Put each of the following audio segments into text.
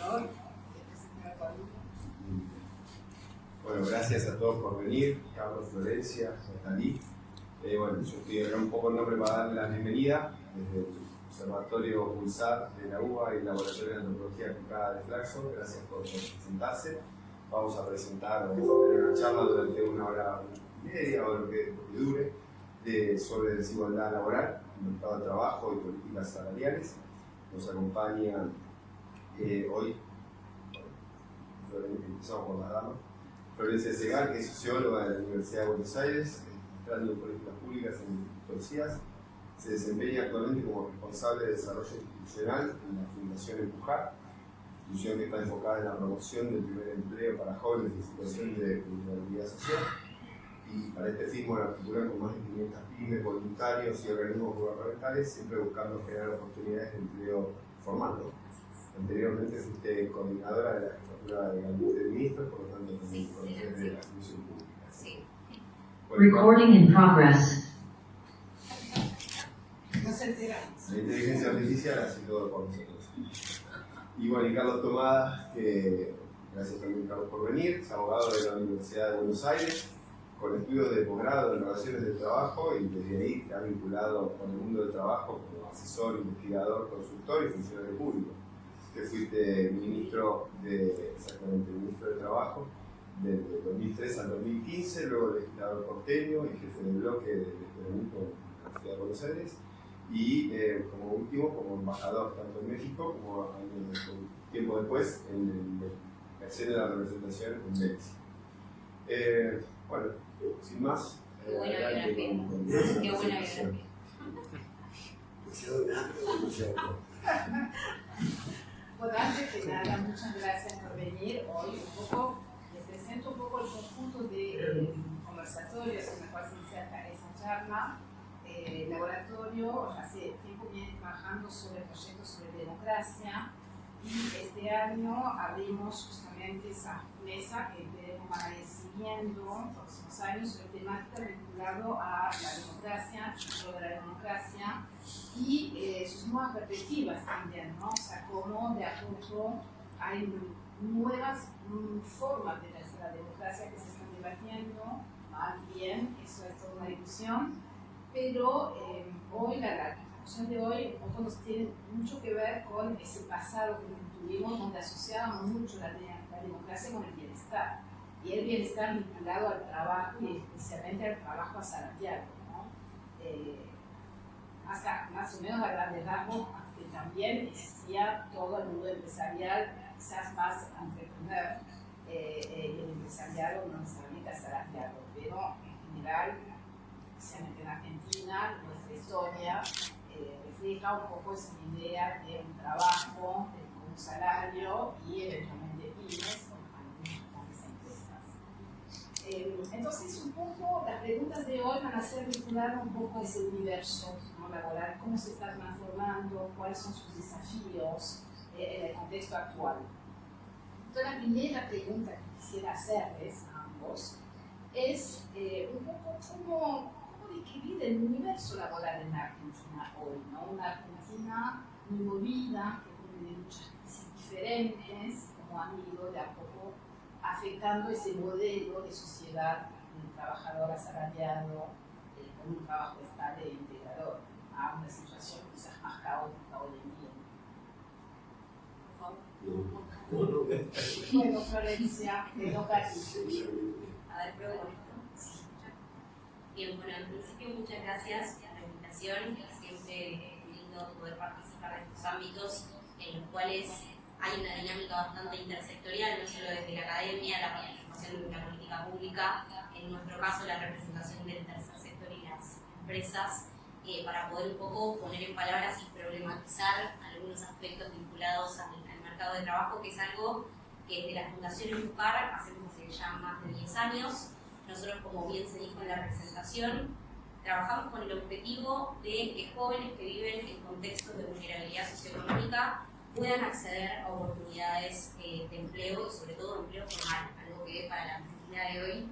favor. Bueno, gracias a todos por venir. Carlos, Florencia, Natalí. Bueno, yo estoy acá un poco en nombre para darle la bienvenida desde el Observatorio Pulsar de la UBA y el Laboratorio de Antropología Aplicada de Flaxo. Gracias por presentarse. Vamos a presentar, vamos a tener una charla durante una hora y media o lo que dure sobre desigualdad laboral, mercado de trabajo y políticas salariales. Nos acompaña hoy, empezamos por la dama, Florencia Segal, que es socióloga de la Universidad de Buenos Aires, magistrando en políticas públicas en Policías. Se desempeña actualmente como responsable de desarrollo institucional en la Fundación Empujar, institución que está enfocada en la promoción del primer empleo para jóvenes en situación de vulnerabilidad social. Y para este fin articula con más de 500 pymes, voluntarios y organismos gubernamentales, siempre buscando generar oportunidades de empleo formal, ¿no? Anteriormente fuiste coordinadora de la jefatura de gabinete de ministros, por lo tanto también conoces de la función pública. Sí. Bueno, Recording in progress. No se enteran. la inteligencia artificial hace todo por nosotros. Y bueno, y Carlos Tomada, que gracias también Carlos por venir, es abogado de la Universidad de Buenos Aires, con estudios de posgrado en relaciones del trabajo y desde ahí está vinculado con el mundo del trabajo como asesor, investigador, consultor y funcionario público. Que fuiste ministro de Trabajo desde 2003 al 2015, luego legislador porteño y jefe del bloque de Esperanto en la Ciudad de Buenos Aires y como último como embajador tanto en México como tiempo después en el seno de la representación en Bélgica. Bueno, sin más, Qué buena biografía. Qué buena biografía. Bueno, antes que nada, muchas gracias por venir hoy. Les presento un poco el conjunto de conversatorios en el cual se inicia esa charla. El laboratorio hace tiempo viene trabajando sobre proyectos sobre democracia y este año abrimos justamente esa mesa que van a ir siguiendo en los próximos años sobre temática vinculado a la democracia, sobre la democracia y sus nuevas perspectivas también, ¿no? O sea, cómo de a poco hay nuevas formas de la democracia que se están debatiendo, más bien, eso es toda una discusión, pero hoy la discusión de hoy un poco nos tiene mucho que ver con ese pasado que tuvimos, donde asociábamos mucho la democracia con el bienestar, y el bienestar vinculado al trabajo y especialmente al trabajo asalariado, ¿no? Hasta más o menos a grandes rasgos, que también existía todo el mundo empresarial, quizás más entrepreneur, el empresariado no necesariamente asalariado, pero en general, especialmente en Argentina, nuestra historia refleja un poco esa idea de un trabajo, de un salario y eventualmente pymes con algunas grandes empresas. Entonces, un poco las preguntas de hoy van a ser vinculadas un poco a ese universo, ¿no? Laboral, cómo se está transformando, cuáles son sus desafíos en el contexto actual. Entonces, la primera pregunta que quisiera hacerles a ambos es un poco cómo describir el universo laboral en la Argentina hoy, ¿no? Una Argentina muy movida, que tiene muchas crisis diferentes, como han ido de a poco afectando ese modelo de sociedad del trabajador asalariado con un trabajo estable e integrador, a una situación quizás más caótica hoy en día. Por favor. Bueno, Florencia, te toca a ti. A ver, pregunto. Bien, bueno, en principio muchas gracias por la invitación. Siempre es lindo poder participar de estos ámbitos en los cuales hay una dinámica bastante intersectorial, no solo desde la academia, la participación en la política pública, en nuestro caso la representación del tercer sector y las empresas, para poder un poco poner en palabras y problematizar algunos aspectos vinculados al mercado de trabajo, que es algo que desde la Fundación Empujar hacemos hace ya más de 10 años. Nosotros, como bien se dijo en la presentación, trabajamos con el objetivo de que jóvenes que viven en contextos de vulnerabilidad socioeconómica puedan acceder a oportunidades de empleo y sobre todo empleo formal, algo que para la Argentina de hoy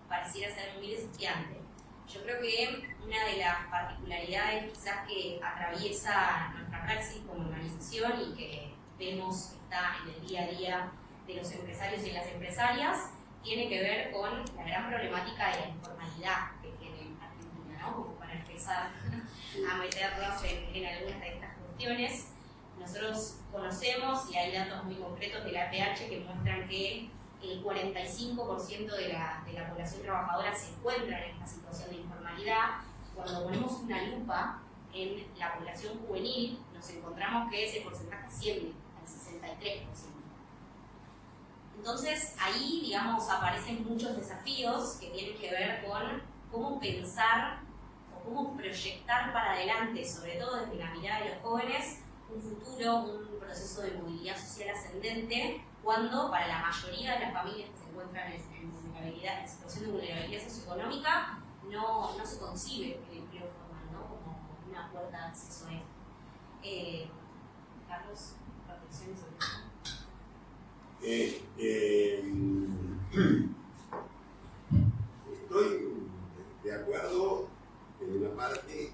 pareciera ser muy desafiante. Yo creo que una de las particularidades quizás que atraviesa nuestra praxis como organización y que vemos que está en el día a día de los empresarios y las empresarias, tiene que ver con la gran problemática de la informalidad que tiene Argentina, ¿no? Como para empezar a meternos en algunas de estas cuestiones. Nosotros conocemos, y hay datos muy concretos de la PH que muestran que el 45% de la población trabajadora se encuentra en esta situación de informalidad. Cuando ponemos una lupa en la población juvenil, nos encontramos que ese porcentaje asciende al 63%. Entonces, ahí, digamos, aparecen muchos desafíos que tienen que ver con cómo pensar o cómo proyectar para adelante, sobre todo desde la mirada de los jóvenes, un futuro, un proceso de movilidad social ascendente, cuando para la mayoría de las familias que se encuentran en situación de vulnerabilidad socioeconómica no se concibe el empleo formal, ¿no? Como una puerta de acceso a esto. Carlos, reflexiones sobre esto. Estoy de acuerdo en una parte y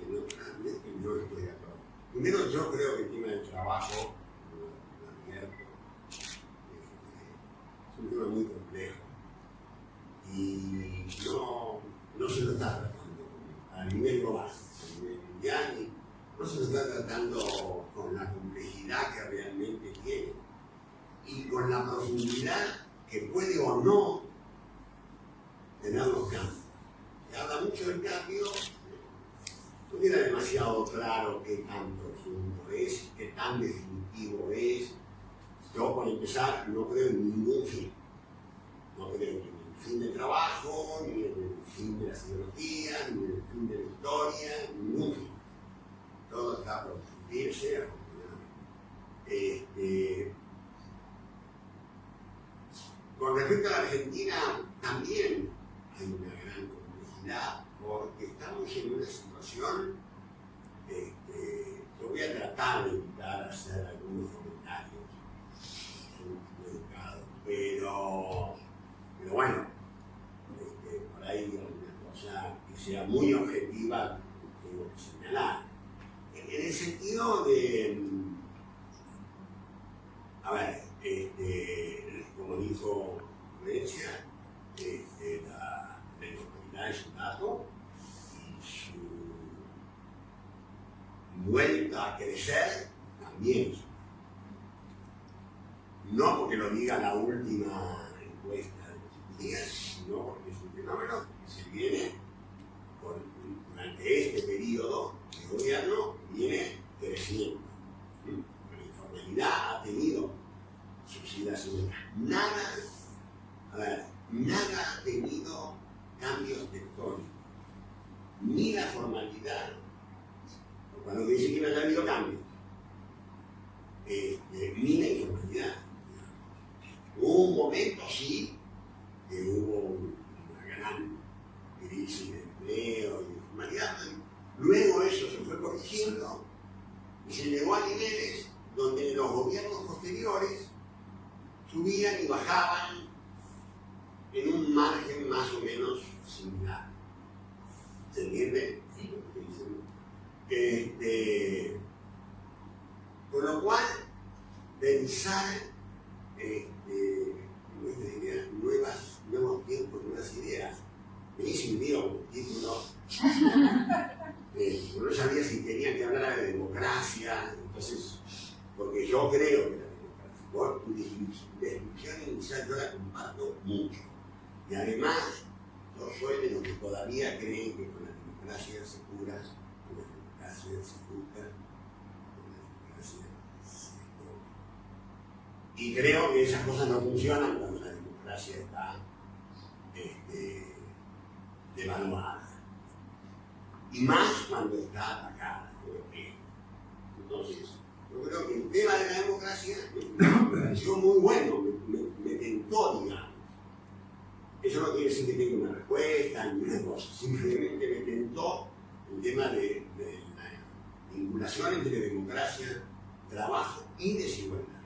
en otra no estoy de acuerdo. Primero, yo creo que el tema del trabajo, es un tema muy complejo y no se lo está tratando a nivel global, a nivel mundial, y no se lo está tratando con la complejidad que realmente tiene y con la profundidad que puede o no tener los cambios. Se habla mucho del cambio, no queda demasiado claro qué tan profundo es, qué tan definitivo es. Yo, por empezar, no creo en ningún fin. No creo ni en el fin del trabajo, ni en el fin de la ideología, ni en el fin de la historia, ningún fin. Todo está por cumplirse, afortunadamente. Con respecto a la Argentina, también hay una gran complejidad, porque estamos en una situación, yo voy a tratar de evitar hacer algunos comentarios, son un poco educados, pero bueno, por ahí alguna cosa que sea muy objetiva tengo que señalar. En el sentido de, a ver, como dijo Florencia, la informalidad es un dato y su vuelta a crecer también es un dato. No porque lo diga la última encuesta de los últimos días, sino porque es un fenómeno que se viene durante este periodo de gobierno, viene creciendo. La informalidad ha tenido sus idas y vueltas. Nada ha tenido cambios tectónicos. Ni la formalidad, cuando dice que no ha habido cambios, ni la informalidad. Hubo un momento, sí, que hubo una gran crisis de empleo y de informalidad. Luego eso se fue corrigiendo y se llegó a niveles donde los gobiernos posteriores subían y bajaban en un margen más o menos similar. ¿Se entiende? Sí. Con lo cual, pensar nuevos tiempos, nuevas ideas. Me hice un lío con el título. No sabía si tenía que hablar de democracia, entonces, porque yo creo que la democracia, por tu descripción inicial, yo la comparto mucho. Y además, yo soy de los que todavía creen que con la democracia se cura, con la democracia se educa, con la democracia se toca. Y creo que esas cosas no funcionan cuando la democracia está devaluada. Y más cuando está atacada. Entonces, yo creo que el tema de la democracia me pareció muy bueno, me tentó, digamos. Eso no quiere decir que tenga una respuesta ni una cosa, simplemente me tentó el tema de la vinculación entre democracia, trabajo y desigualdad,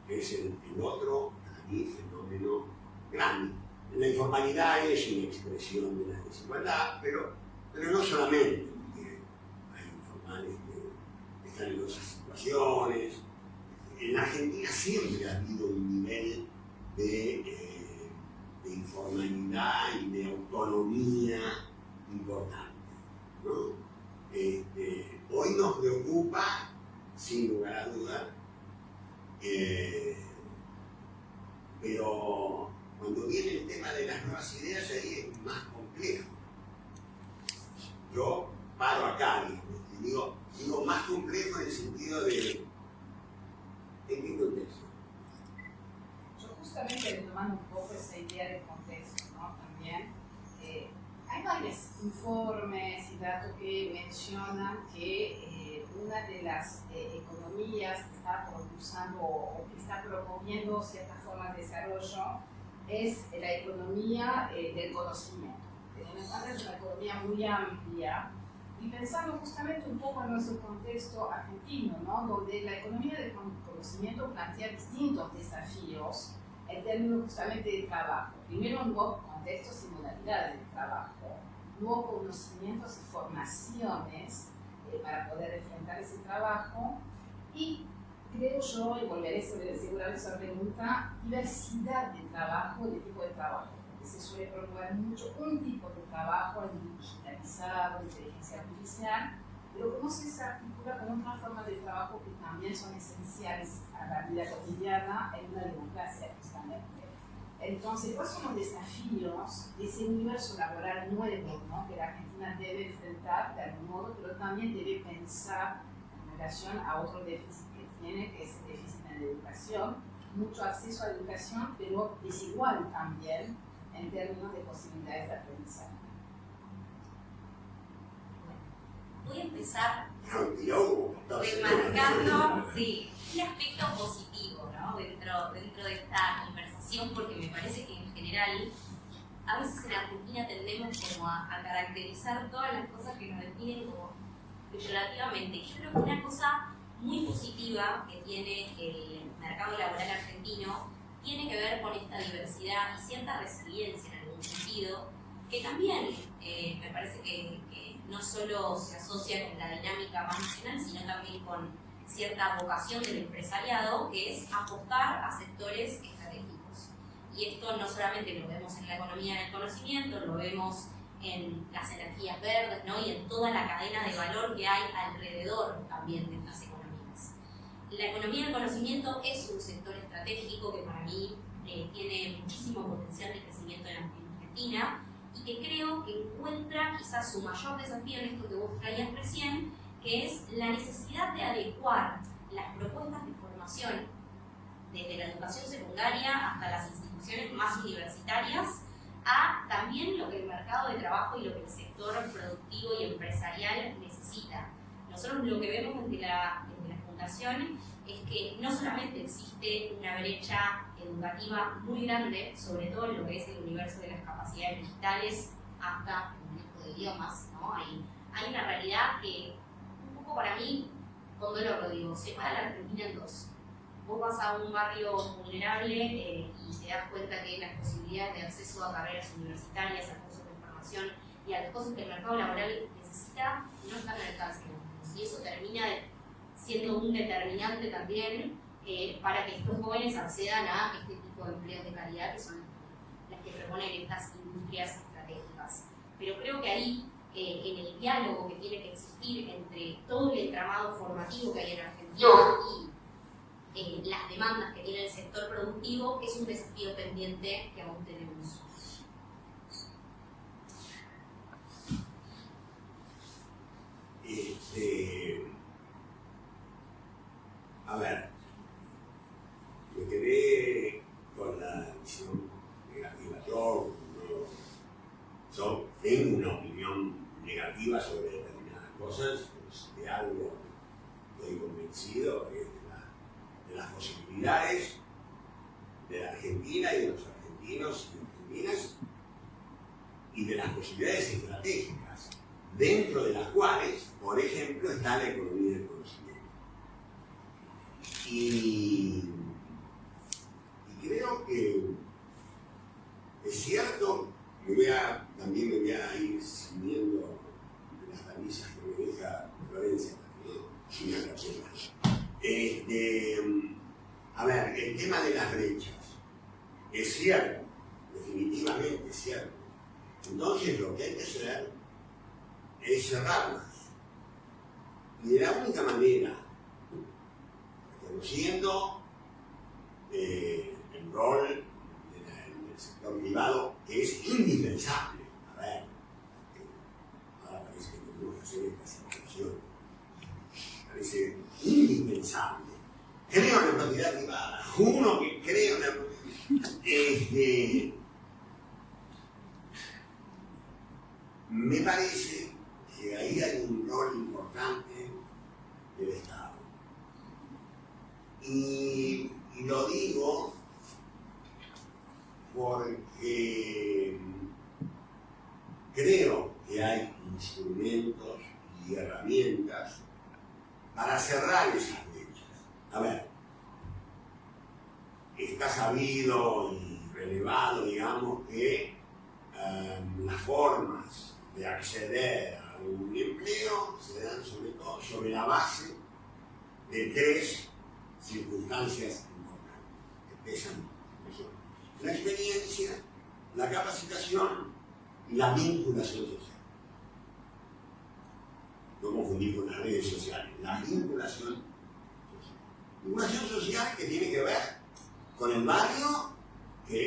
que es el otro, para mí, fenómeno grande. La informalidad es una expresión de la desigualdad, pero no solamente, porque hay informales que están en otras situaciones, de informalidad y de autonomía importante, ¿no? Hoy nos preocupa, sin lugar a dudas, pero cuando viene el tema de las nuevas ideas, ahí es más complejo. Yo paro acá y digo más complejo en el sentido de ¿en qué contexto? Yo justamente retomando un poco esa idea de contexto, ¿no? También hay varios informes y datos que mencionan que una de las economías que está propulsando o que está promoviendo ciertas formas de desarrollo es la economía del conocimiento. Teniendo en cuenta que es una economía muy amplia y pensando justamente un poco en nuestro contexto argentino, ¿no? Donde la economía del conocimiento plantea distintos desafíos en términos justamente de trabajo. Primero, nuevos contextos y modalidades de trabajo, nuevos conocimientos y formaciones para poder enfrentar ese trabajo y creo yo, y volveré sobre asegurar esa pregunta, diversidad de trabajo, de tipo de trabajo. Se suele promover mucho un tipo de trabajo digitalizado, inteligencia artificial, pero que no se articula con otra forma de trabajo que también son esenciales a la vida cotidiana en una democracia, justamente. Entonces, ¿cuáles son los desafíos de ese universo laboral nuevo, ¿no? Que la Argentina debe enfrentar de algún modo, pero también debe pensar en relación a otro déficit que tiene, que es el déficit en la educación? Mucho acceso a la educación, pero desigual también en términos de posibilidades de aprendizaje. Voy a empezar remarcando un aspecto positivo, ¿no? dentro de esta conversación, porque me parece que en general a veces en Argentina tendemos como a caracterizar todas las cosas que nos definen como peyorativamente. Yo creo que una cosa muy positiva que tiene el mercado laboral argentino tiene que ver con esta diversidad y cierta resiliencia en algún sentido, que también me parece que no solo se asocia con la dinámica más nacional, sino también con cierta vocación del empresariado, que es apostar a sectores estratégicos. Y esto no solamente lo vemos en la economía del conocimiento, lo vemos en las energías verdes, ¿no? Y en toda la cadena de valor que hay alrededor también de estas economías. La economía del conocimiento es un sector estratégico que para mí tiene muchísimo potencial de crecimiento en Argentina y que creo que encuentra quizás su mayor desafío en esto que vos traías recién, que es la necesidad de adecuar las propuestas de formación desde la educación secundaria hasta las instituciones más universitarias a también lo que el mercado de trabajo y lo que el sector productivo y empresarial necesita. Nosotros lo que vemos desde la Fundación es que no solamente existe una brecha educativa muy grande, sobre todo en lo que es el universo de las capacidades digitales hasta el manejo de idiomas, ¿no? Hay una realidad que, un poco para mí, con dolor lo digo, separa a la Argentina en dos. Vos vas a un barrio vulnerable y te das cuenta que las posibilidades de acceso a carreras universitarias, a cursos de formación y a las cosas que el mercado laboral necesita no están al alcance. Y eso termina siendo un determinante también para que estos jóvenes accedan a este tipo de empleos de calidad que son las que proponen estas industrias estratégicas. Pero creo que ahí, en el diálogo que tiene que existir entre todo el entramado formativo que hay en Argentina y las demandas que tiene el sector productivo, es un desafío pendiente que aún tenemos. A ver, me quedé con la visión negativa. Yo tengo una opinión negativa sobre determinadas cosas, pues de algo estoy convencido de las posibilidades de la Argentina y de los argentinos y argentinas y de las posibilidades estratégicas, dentro de las cuales, por ejemplo, está la economía del conocimiento. Y creo que es cierto, también me voy a ir siguiendo de las balizas que me deja Florencia, ¿no? Una persona. A ver, el tema de las brechas. es cierto, definitivamente es cierto. Entonces lo que hay que hacer es cerrarlas. Y de la única manera, reconociendo el rol del sector privado, que es indispensable. A ver, ahora parece que tenemos que hacer esta situación. Parece indispensable. Creo en la propiedad privada. Uno que creo en la propiedad. Me parece que ahí hay un rol importante del Estado. Y lo digo porque creo que hay instrumentos y herramientas para cerrar esas brechas. A ver, está sabido y relevado, digamos, que las formas de acceder a un empleo se dan sobre todo sobre la base de tres circunstancias importantes que pesan mucho: la experiencia, la capacitación y la vinculación social. No confundir con las redes sociales. La vinculación social. Vinculación social que tiene que ver con el barrio, que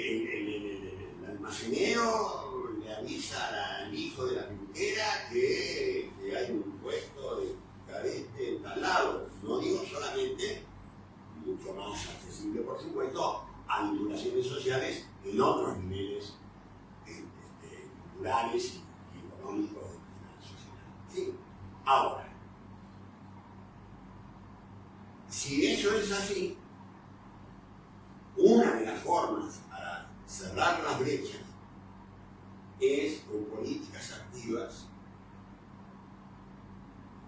el almacenero le avisa al hijo de la peluquera que hay un puesto de cadete en tal lado. No digo solamente, mucho más accesible por supuesto, a vinculaciones sociales en otros niveles culturales y económicos de la sociedad. ¿Sí? Ahora, si eso es así, una de las formas para cerrar las brechas es con políticas activas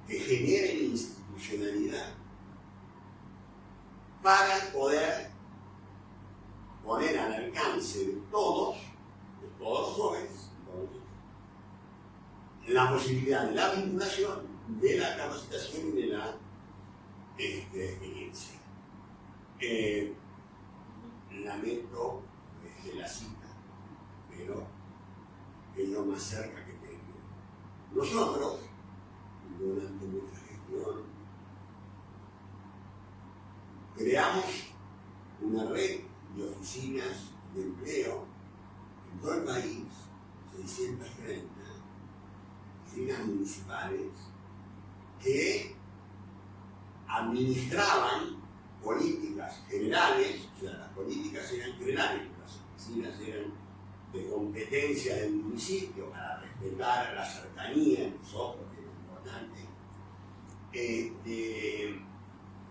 que generen institucionalidad para poder poner al alcance de todos los jóvenes, la posibilidad de la vinculación, de la capacitación y de la experiencia. Lamento desde la cita, pero es lo más cerca que tengo. Nosotros, durante nuestra gestión, creamos una red de oficinas de empleo en todo el país, 630 oficinas municipales, que administraban políticas generales. O sea, las políticas eran generales, las oficinas eran de competencia del municipio para respetar la cercanía entre nosotros, que es importante,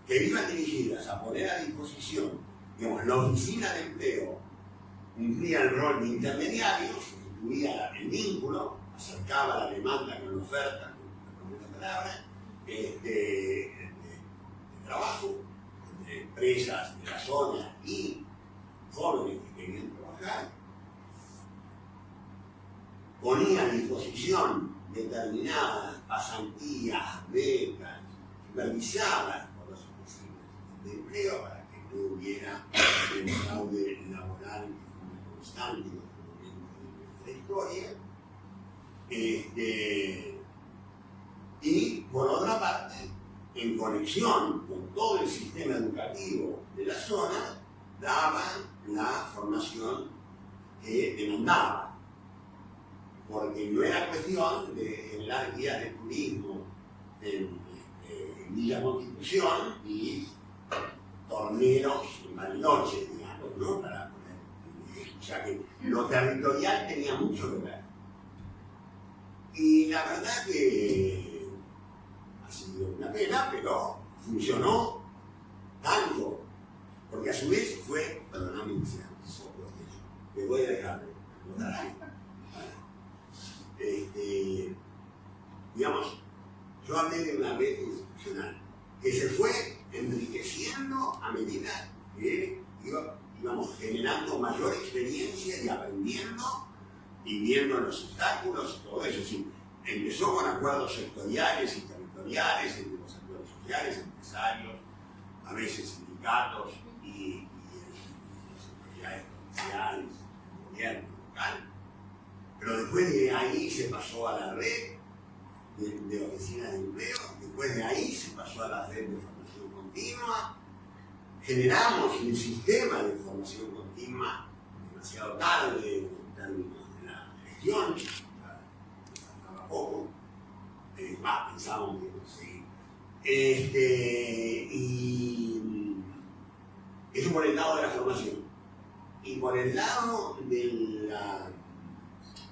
que iban dirigidas a poner a disposición, digamos, la oficina de empleo cumplía el rol de intermediario, sustituía el vínculo, acercaba la demanda con la oferta, con esta palabra, de trabajo, entre empresas de la zona y jóvenes que querían trabajar, ponía a disposición determinadas pasantías, becas, supervisadas por las oficinas de empleo para que no hubiera un fraude laboral que fue una constante en otro momento de nuestra historia. Y por otra parte, en conexión con todo el sistema educativo de la zona, daban la formación que demandaba. Porque no era cuestión de generar guías de turismo en Villa Constitución y torneos en Bariloche, digamos, ¿no? Para poner un ejemplo. O sea que lo territorial tenía mucho que ver. Y la verdad que ha sido una pena, pero funcionó tanto, porque a su vez fue, perdóname que sea un poco de eso, me voy a dejar de notar ahí. Digamos, yo hablé de una red institucional que se fue enriqueciendo a medida que íbamos generando mayor experiencia y aprendiendo y viendo los obstáculos y todo eso. Sí, empezó con acuerdos sectoriales y territoriales entre los actores sociales, empresarios, a veces sindicatos y las autoridades provinciales, gobierno local, pero después de ahí se pasó a la red de oficinas de empleo, después de ahí se pasó a la red de formación continua, generamos un sistema de formación continua demasiado tarde en términos de la gestión, faltaba poco, pensábamos que sí. Y eso por el lado de la formación. Y por el lado de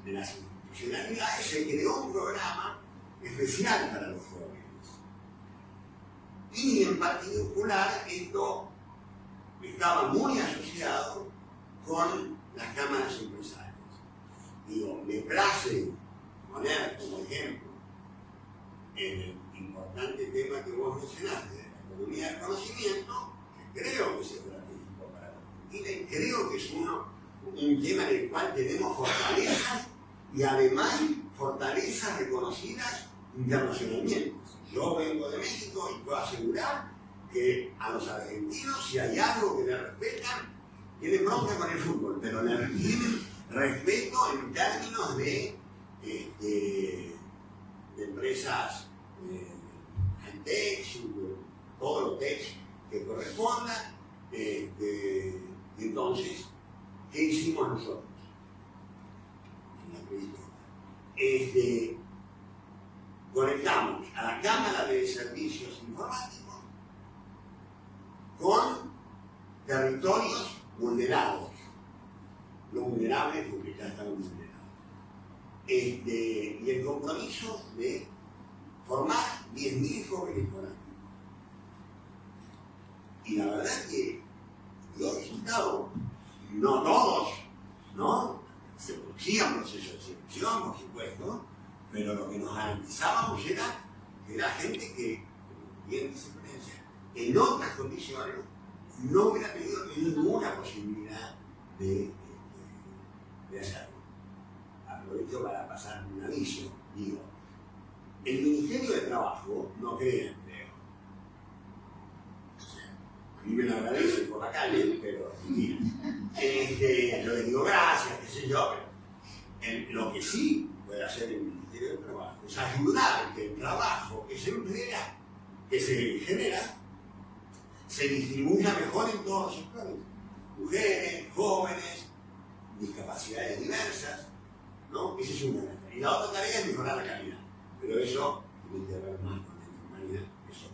las institucionalidades se creó un programa especial para los jóvenes. Y en particular esto estaba muy asociado con las cámaras empresariales. Digo, me place poner como ejemplo el importante tema que vos mencionaste de la economía del conocimiento, que creo que es estratégico para la Argentina y creo que es un tema en el cual tenemos fortalezas y además fortalezas reconocidas internacionalmente. Yo vengo de México y puedo asegurar que a los argentinos, si hay algo que le respetan, tienen bronca con el fútbol, pero le tienen respeto en términos de empresas high-tech, todos los tech que correspondan. Entonces, ¿qué hicimos nosotros? Conectamos a la Cámara de Servicios Informáticos con territorios vulnerados, no vulnerables porque ya están vulnerados. Y el compromiso de formar 10.000 jóvenes por año. Y la verdad que dio resultado. No todos, ¿no? Se producían procesos de selección, por supuesto, pero lo que nos garantizábamos era gente que, como bien dice Florencia, en otras condiciones no hubiera tenido ninguna posibilidad de hacerlo. Aprovecho para pasar un aviso. Digo, el Ministerio de Trabajo no crea empleo. O sea, a mí me lo agradecen por la calle, pero mira, yo les digo gracias, qué sé yo, pero lo que sí puede hacer el Ministerio de Trabajo es ayudar que el trabajo que se emplea, que se genera, se distribuya mejor en todos los sectores. Mujeres, jóvenes, discapacidades diversas, ¿no? Esa es una tarea. Y la otra tarea es mejorar la calidad. Pero eso tiene que ver más con la informalidad, eso.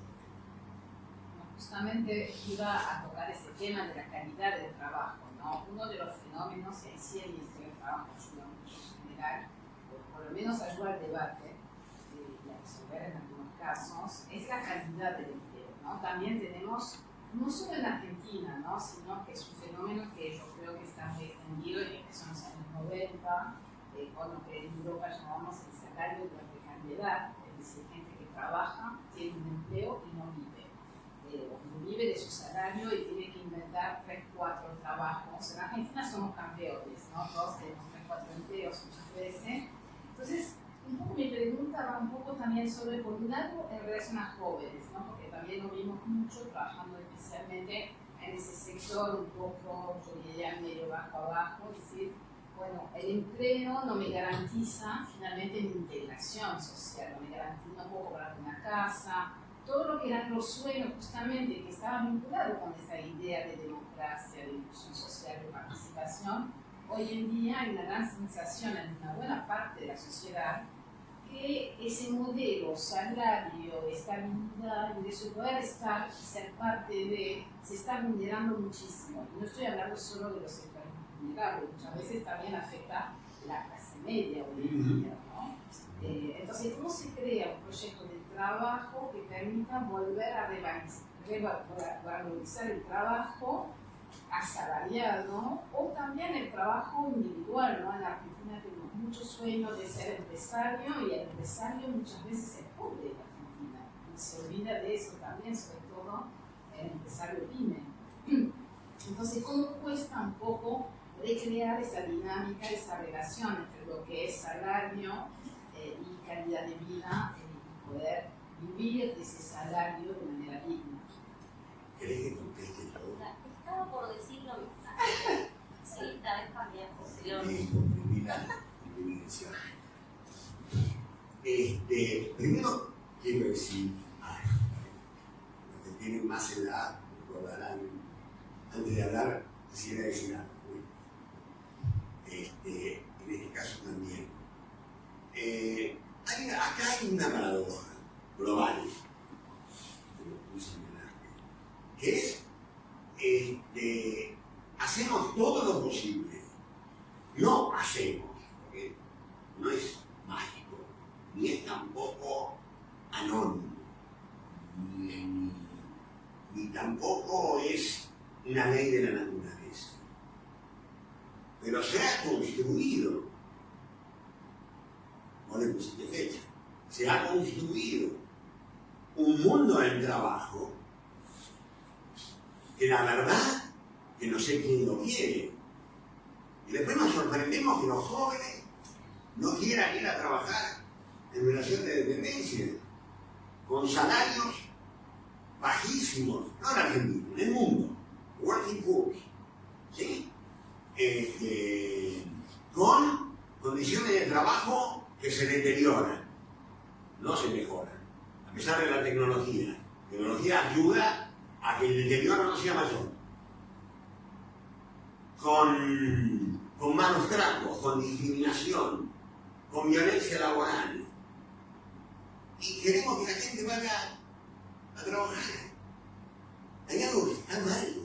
Justamente iba a tocar ese tema de la calidad del trabajo, ¿no? Uno de los fenómenos que en sí el Ministerio de Trabajo ayuda mucho en general, o por lo menos ayuda al debate y a resolver en algunos casos, es la calidad del empleo, ¿no? También tenemos, no solo en Argentina, ¿no? Sino que es un fenómeno que yo creo que está muy extendido y empezó en los años 90, con lo que en Europa llamamos el salario de la precariedad, es decir, gente que trabaja, tiene un empleo y no vive. Vive de su salario y tiene que inventar 3, 4 trabajos. En Argentina somos campeones, ¿no? Todos tenemos 3, 4 empleos muchas veces. Entonces, un poco mi pregunta va un poco también sobre, por un lado, en relación a jóvenes, ¿no? Porque también lo vimos mucho trabajando especialmente en ese sector un poco, yo diría, medio bajo abajo, es decir, bueno, el empleo no me garantiza finalmente mi integración social, no me garantiza un poco para una casa, todo lo que eran los sueños justamente que estaban vinculados con esa idea de democracia, de inclusión social, de participación. Hoy en día hay una gran sensación en una buena parte de la sociedad que ese modelo, salario, estabilidad y de su poder estar y ser parte de, se está vulnerando muchísimo. Y no estoy hablando solo de los sectores vulnerables, muchas veces también afecta la clase media hoy en día, ¿no? Entonces, ¿cómo se crea un proyecto de trabajo que permita volver a revalorizar el trabajo asalariado o también el trabajo individual, ¿no? En la Argentina tenemos mucho sueño de ser empresario y el empresario muchas veces es pobre en Argentina y se olvida de eso también, sobre todo el empresario pyme. Entonces, ¿cómo cuesta un poco recrear esa dinámica, esa relación entre lo que es salario y calidad de vida y poder vivir de ese salario de manera digna? ¿Querés que conteste yo? Estaba por decirlo. Sí, vez también posterior. Comprendí la dimensión. Primero quiero decir, los que tienen más edad recordarán, antes de hablar, quisiera decir algo. En este caso también. Acá hay una paradoja global, que es, hacemos todo lo posible. No hacemos, porque no es mágico, ni es tampoco anónimo, ni tampoco es una ley de la naturaleza. Pero se ha construido, no le pusiste fecha, se ha construido un mundo del trabajo que la verdad que no sé quién lo quiere. Y después nos sorprendemos que los jóvenes no quieran ir a trabajar en relación de dependencia, con salarios bajísimos, no en Argentina, en el mundo, working poor, ¿sí? Con condiciones de trabajo que se deterioran, no se mejoran, a pesar de la tecnología. La tecnología ayuda a que el deterioro no sea mayor. Con malos tratos, con discriminación, con violencia laboral. Y queremos que la gente vaya a trabajar. Hay algo que está mal.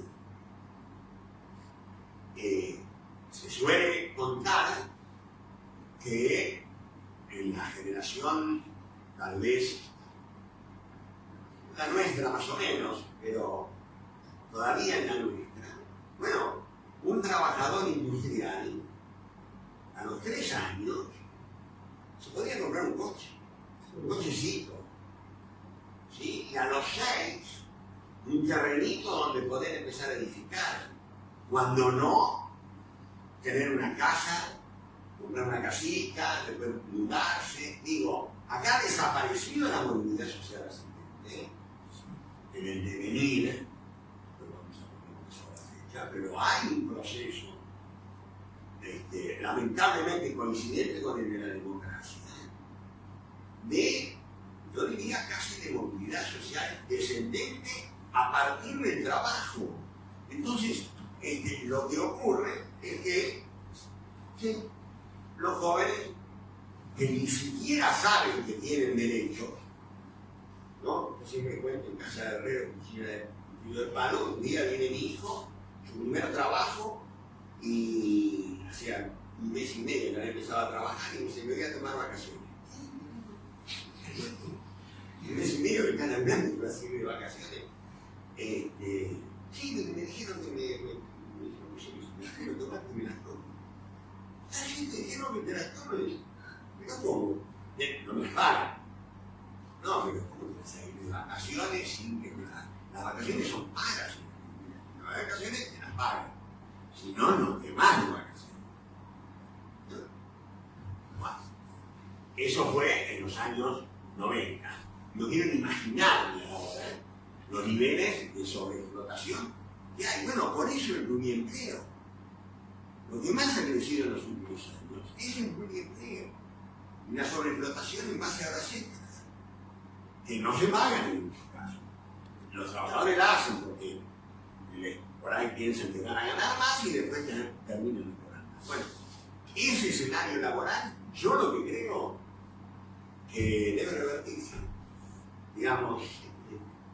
Se suele contar que en la generación, tal vez la nuestra más o menos, pero todavía en la nuestra, bueno, un trabajador industrial a los 3 años se podía comprar un cochecito, ¿sí? Y a los 6 un terrenito donde poder empezar a edificar, cuando no tener una casa, comprar una casita, después mudarse. Digo, acá ha desaparecido la movilidad social ascendente, en el devenir, pero hay un proceso lamentablemente coincidente con el de la democracia, yo diría casi de movilidad social descendente a partir del trabajo. Entonces, lo que ocurre es que los jóvenes que ni siquiera saben que tienen derechos, ¿no? Yo siempre cuento en casa de Herrero, cuchilla de palo, un día viene mi hijo, su primer trabajo, y hacía 1 mes y medio que había empezado a trabajar y me dice, me voy a tomar vacaciones. 1 mes y medio que están hablando de así de vacaciones. Sí, me dijeron que me tomaste y me las tomo. Esta gente dijeron que te las tomes. Pero ¿cómo? No me pagan. No, pero ¿cómo te vas a ir de vacaciones sin que me las... Las vacaciones son pagas. Las vacaciones te las pagan. Si no, no te vas de vacaciones. Bueno, eso fue en los años 90. No quiero ni imaginarme ahora los niveles de sobreexplotación que hay. Bueno, por eso el pluriempleo. Lo que más ha crecido en los últimos años es el pluriempleo. Y la sobreexplotación en base a horas extras, que no se pagan en muchos casos. Los trabajadores la hacen porque por ahí piensan que van a ganar más y después terminan mejorando. Bueno, ese escenario laboral, yo lo que creo que debe revertirse. Digamos,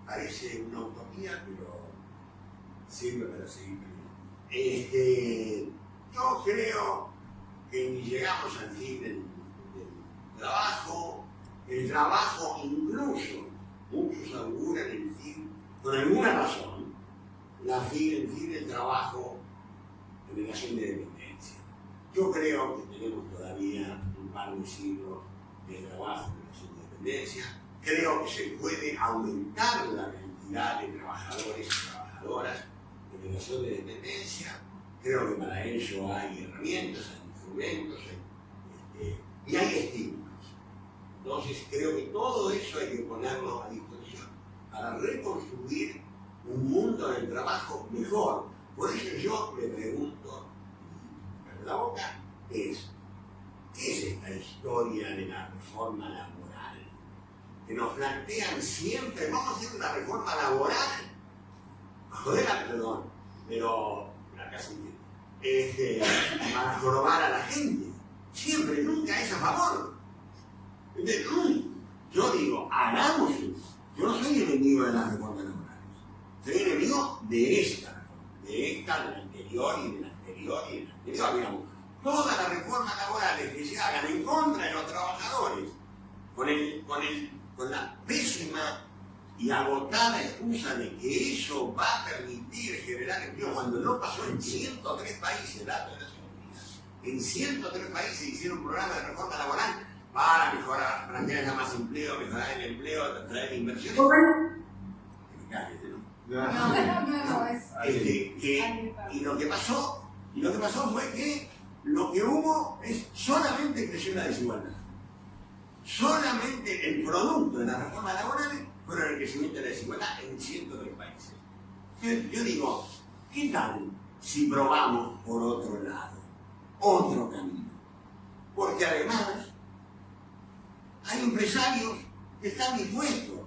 parece una utopía, pero sirve para seguir caminando. Yo creo que ni llegamos al fin del trabajo. El trabajo incluso, muchos auguran el fin, por alguna razón, el fin del trabajo en relación de dependencia. Yo creo que tenemos todavía un par de siglos de trabajo en relación de dependencia. Creo que se puede aumentar la cantidad de trabajadores y trabajadoras en relación de dependencia. Creo que para ello hay herramientas, hay instrumentos, y hay estímulos. Entonces creo que todo eso hay que ponerlo a disposición para reconstruir un mundo del trabajo mejor. Por eso yo le pregunto, la boca es, ¿qué es esta historia de la reforma laboral? Que nos plantean siempre, vamos a hacer una reforma laboral, joder, perdón, pero acá se entiende, para jorobar a la gente. Siempre, nunca es a favor. Entonces, yo digo, hagamos eso. Yo no soy enemigo de las reformas laborales. Soy enemigo de esta reforma, de la anterior y de la anterior y de la anterior, digamos. Todas las reformas laborales que se hagan en contra de los trabajadores, con la pésima y agotada excusa de que eso va a permitir generar empleo, cuando no pasó en 103 países, datos de Naciones Unidas. En 103 países hicieron un programa de reforma laboral para mejorar, para que haya más empleo, mejorar el empleo, traer inversiones. No, es... Y lo que pasó fue que lo que hubo es solamente creció la desigualdad. Solamente el producto de las reformas laborales fueron el crecimiento de la desigualdad en 103 países. Yo digo, ¿qué tal si probamos por otro lado, otro camino? Porque además hay empresarios que están dispuestos,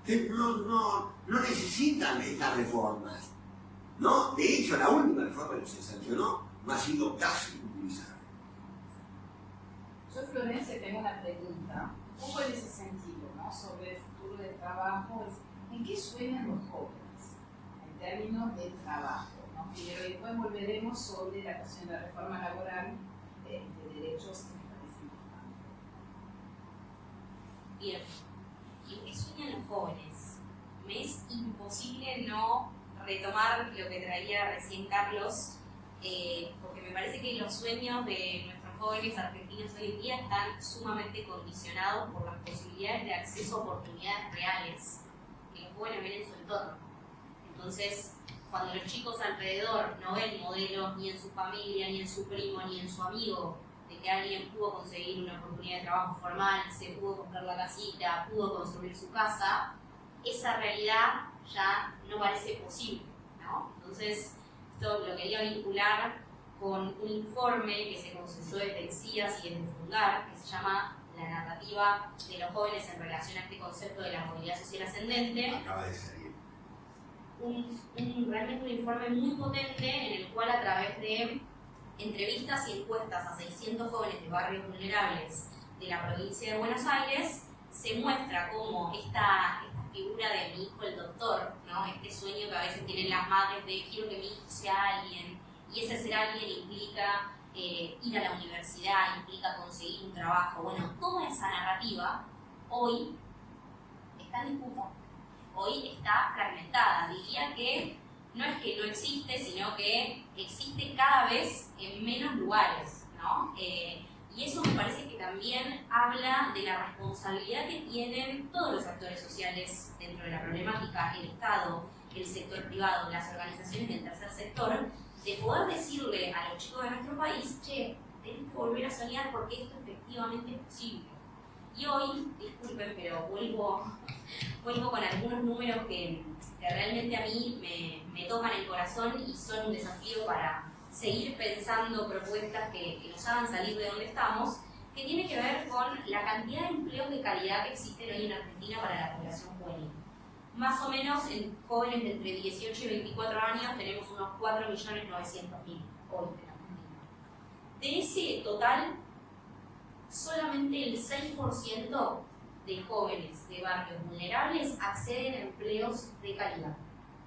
que no necesitan estas reformas, ¿no? De hecho, la última reforma que se sancionó no ha sido casi utilizada. Yo, Florencia, tengo una pregunta, un poco en ese sentido, ¿no? Sobre el futuro del trabajo. ¿En qué sueñan los jóvenes en términos del trabajo, ¿no? Primero, y después volveremos sobre la cuestión de la reforma laboral de derechos que me parece importante. Bien, ¿en qué sueñan los jóvenes? Me es imposible no retomar lo que traía recién Carlos, porque me parece que los sueños de nuestros jóvenes argentinos hoy en día están sumamente condicionados por las posibilidades de acceso a oportunidades reales que los jóvenes ven en su entorno. Entonces, cuando los chicos alrededor no ven modelos ni en su familia, ni en su primo, ni en su amigo, de que alguien pudo conseguir una oportunidad de trabajo formal, se pudo comprar la casita, pudo construir su casa, esa realidad ya no parece posible, ¿no? Entonces, esto lo quería vincular con un informe que se construyó desde el CIAS y desde Fundar, que se llama La narrativa de los jóvenes en relación a este concepto de la movilidad social ascendente. Acaba de salir. Realmente un informe muy potente en el cual, a través de entrevistas y encuestas a 600 jóvenes de barrios vulnerables de la provincia de Buenos Aires, se muestra cómo esta figura de mi hijo el doctor, ¿no? Este sueño que a veces tienen las madres de quiero que mi hijo sea alguien, y ese ser alguien implica ir a la universidad, implica conseguir un trabajo. Bueno, toda esa narrativa hoy está en disputa, hoy está fragmentada. Diría que no es que no existe, sino que existe cada vez en menos lugares, ¿no? Y eso me parece que también habla de la responsabilidad que tienen todos los actores sociales dentro de la problemática, el Estado, el sector privado, las organizaciones del tercer sector, de poder decirle a los chicos de nuestro país, che, tenés que volver a soñar porque esto efectivamente es posible. Y hoy, disculpen, pero vuelvo con algunos números que realmente a mí me tocan el corazón y son un desafío para seguir pensando propuestas que nos hagan salir de donde estamos, que tiene que ver con la cantidad de empleos de calidad que existen hoy en Argentina para la población juvenil. Más o menos en jóvenes de entre 18 y 24 años tenemos unos 4.900.000 hoy en Argentina. De ese total, solamente el 6% de jóvenes de barrios vulnerables acceden a empleos de calidad,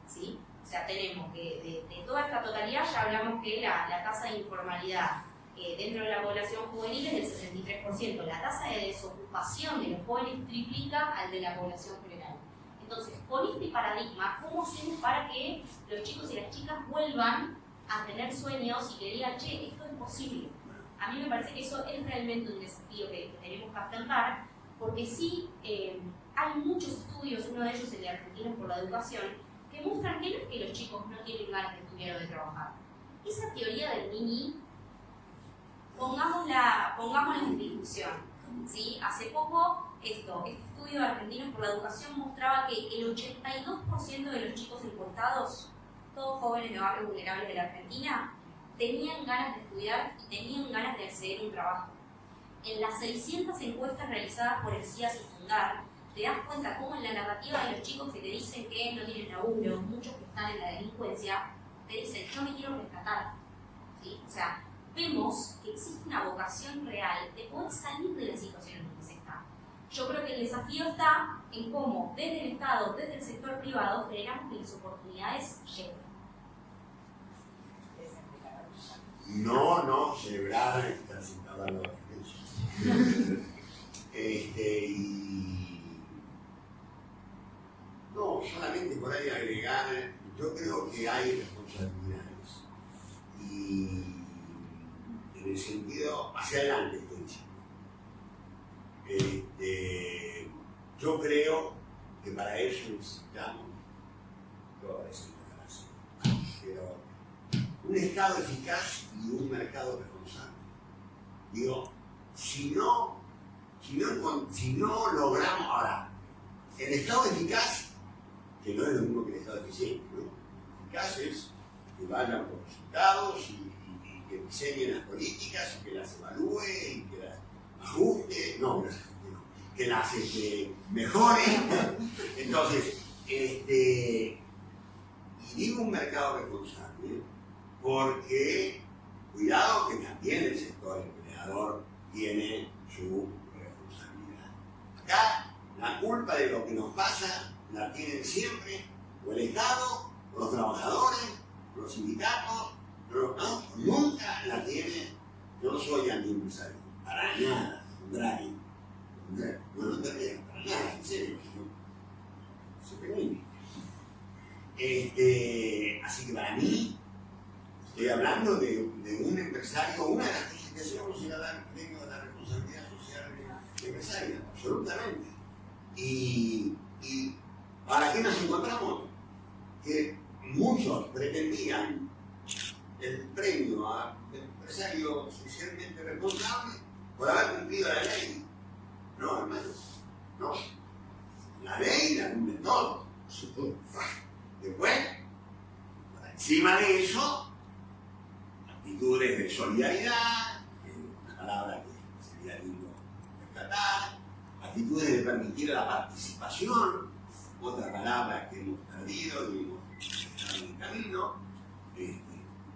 ¿sí? O sea, tenemos que de toda esta totalidad ya hablamos que la tasa de informalidad dentro de la población juvenil es del 63%. La tasa de desocupación de los jóvenes triplica al de la población general. Entonces, con este paradigma, ¿cómo hacemos para que los chicos y las chicas vuelvan a tener sueños y que digan, che, esto es posible? A mí me parece que eso es realmente un desafío que tenemos que afrontar, porque sí hay muchos estudios, uno de ellos el de Argentinos por la Educación, que muestran que no es que los chicos no tienen ganas de estudiar o de trabajar. Esa teoría del mini, pongámosla en discusión, ¿sí? Hace poco, este estudio de Argentinos por la Educación mostraba que el 82% de los chicos encuestados, todos jóvenes de barrios vulnerables de la Argentina, tenían ganas de estudiar y tenían ganas de acceder a un trabajo. En las 600 encuestas realizadas por el CIAS y Fundar, te das cuenta cómo en la narrativa de los chicos que te dicen que no tienen laburo, muchos que están en la delincuencia, te dicen, yo me quiero rescatar. ¿Sí? O sea, vemos que existe una vocación real de poder salir de la situación en la que se está. Yo creo que el desafío está en cómo, desde el Estado, desde el sector privado, generamos que las oportunidades lleguen. No celebrar estar sentado a la no, solamente por ahí agregar, yo creo que hay responsabilidades y en el sentido, hacia adelante estoy diciendo. Yo creo que para eso necesitamos, toda esa frase, pero un Estado eficaz y un mercado responsable. Digo, si no logramos, ahora, el Estado eficaz, que no es lo mismo que el Estado eficiente, ¿no? Eficaz es que vayan por resultados y que diseñen las políticas y que las evalúe y que las ajuste, que las mejore. Entonces, y digo un mercado responsable porque, cuidado que también el sector empleador tiene su responsabilidad. Acá, la culpa de lo que nos pasa la tienen siempre o el Estado, o los trabajadores, o los sindicatos, nunca la tiene. Yo no soy antiempresario, para nada, contrario. No te creo, para nada, en serio. Se permite. Así que para mí, estoy hablando de un empresario, una de las cosas que hacemos era dar premio a la responsabilidad social empresaria, absolutamente. Y ¿para qué nos encontramos? Que muchos pretendían el premio a empresario socialmente responsable por haber cumplido la ley. No, hermanos, no. La ley la cumple todo. Después, por encima de eso, actitudes de solidaridad, una palabra que sería lindo rescatar, actitudes de permitir la participación, otra palabra que hemos perdido y hemos dejado en el camino,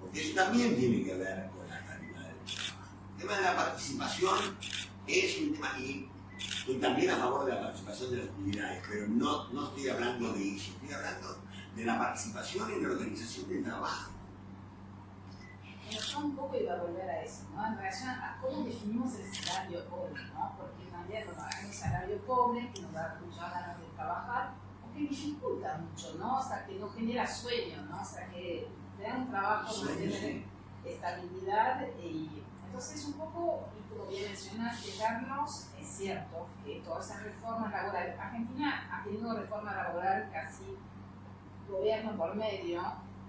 porque eso también tiene que ver con la calidad del trabajo. El tema de la participación es un tema, y estoy también a favor de la participación de las comunidades, pero no estoy hablando de eso, estoy hablando de la participación en la organización del trabajo. Yo un poco iba a volver a eso, ¿no? En relación a cómo definimos el salario pobre, ¿no? Porque también hay un salario pobre que nos da muchas ganas de trabajar, o que dificulta mucho, ¿no? O sea, que no genera sueño, ¿no? O sea, que te da un trabajo, no tiene estabilidad y entonces un poco, y como bien mencionaste, Carlos, es cierto que todas esas reformas laborales, Argentina ha tenido reforma laboral casi gobierno por medio,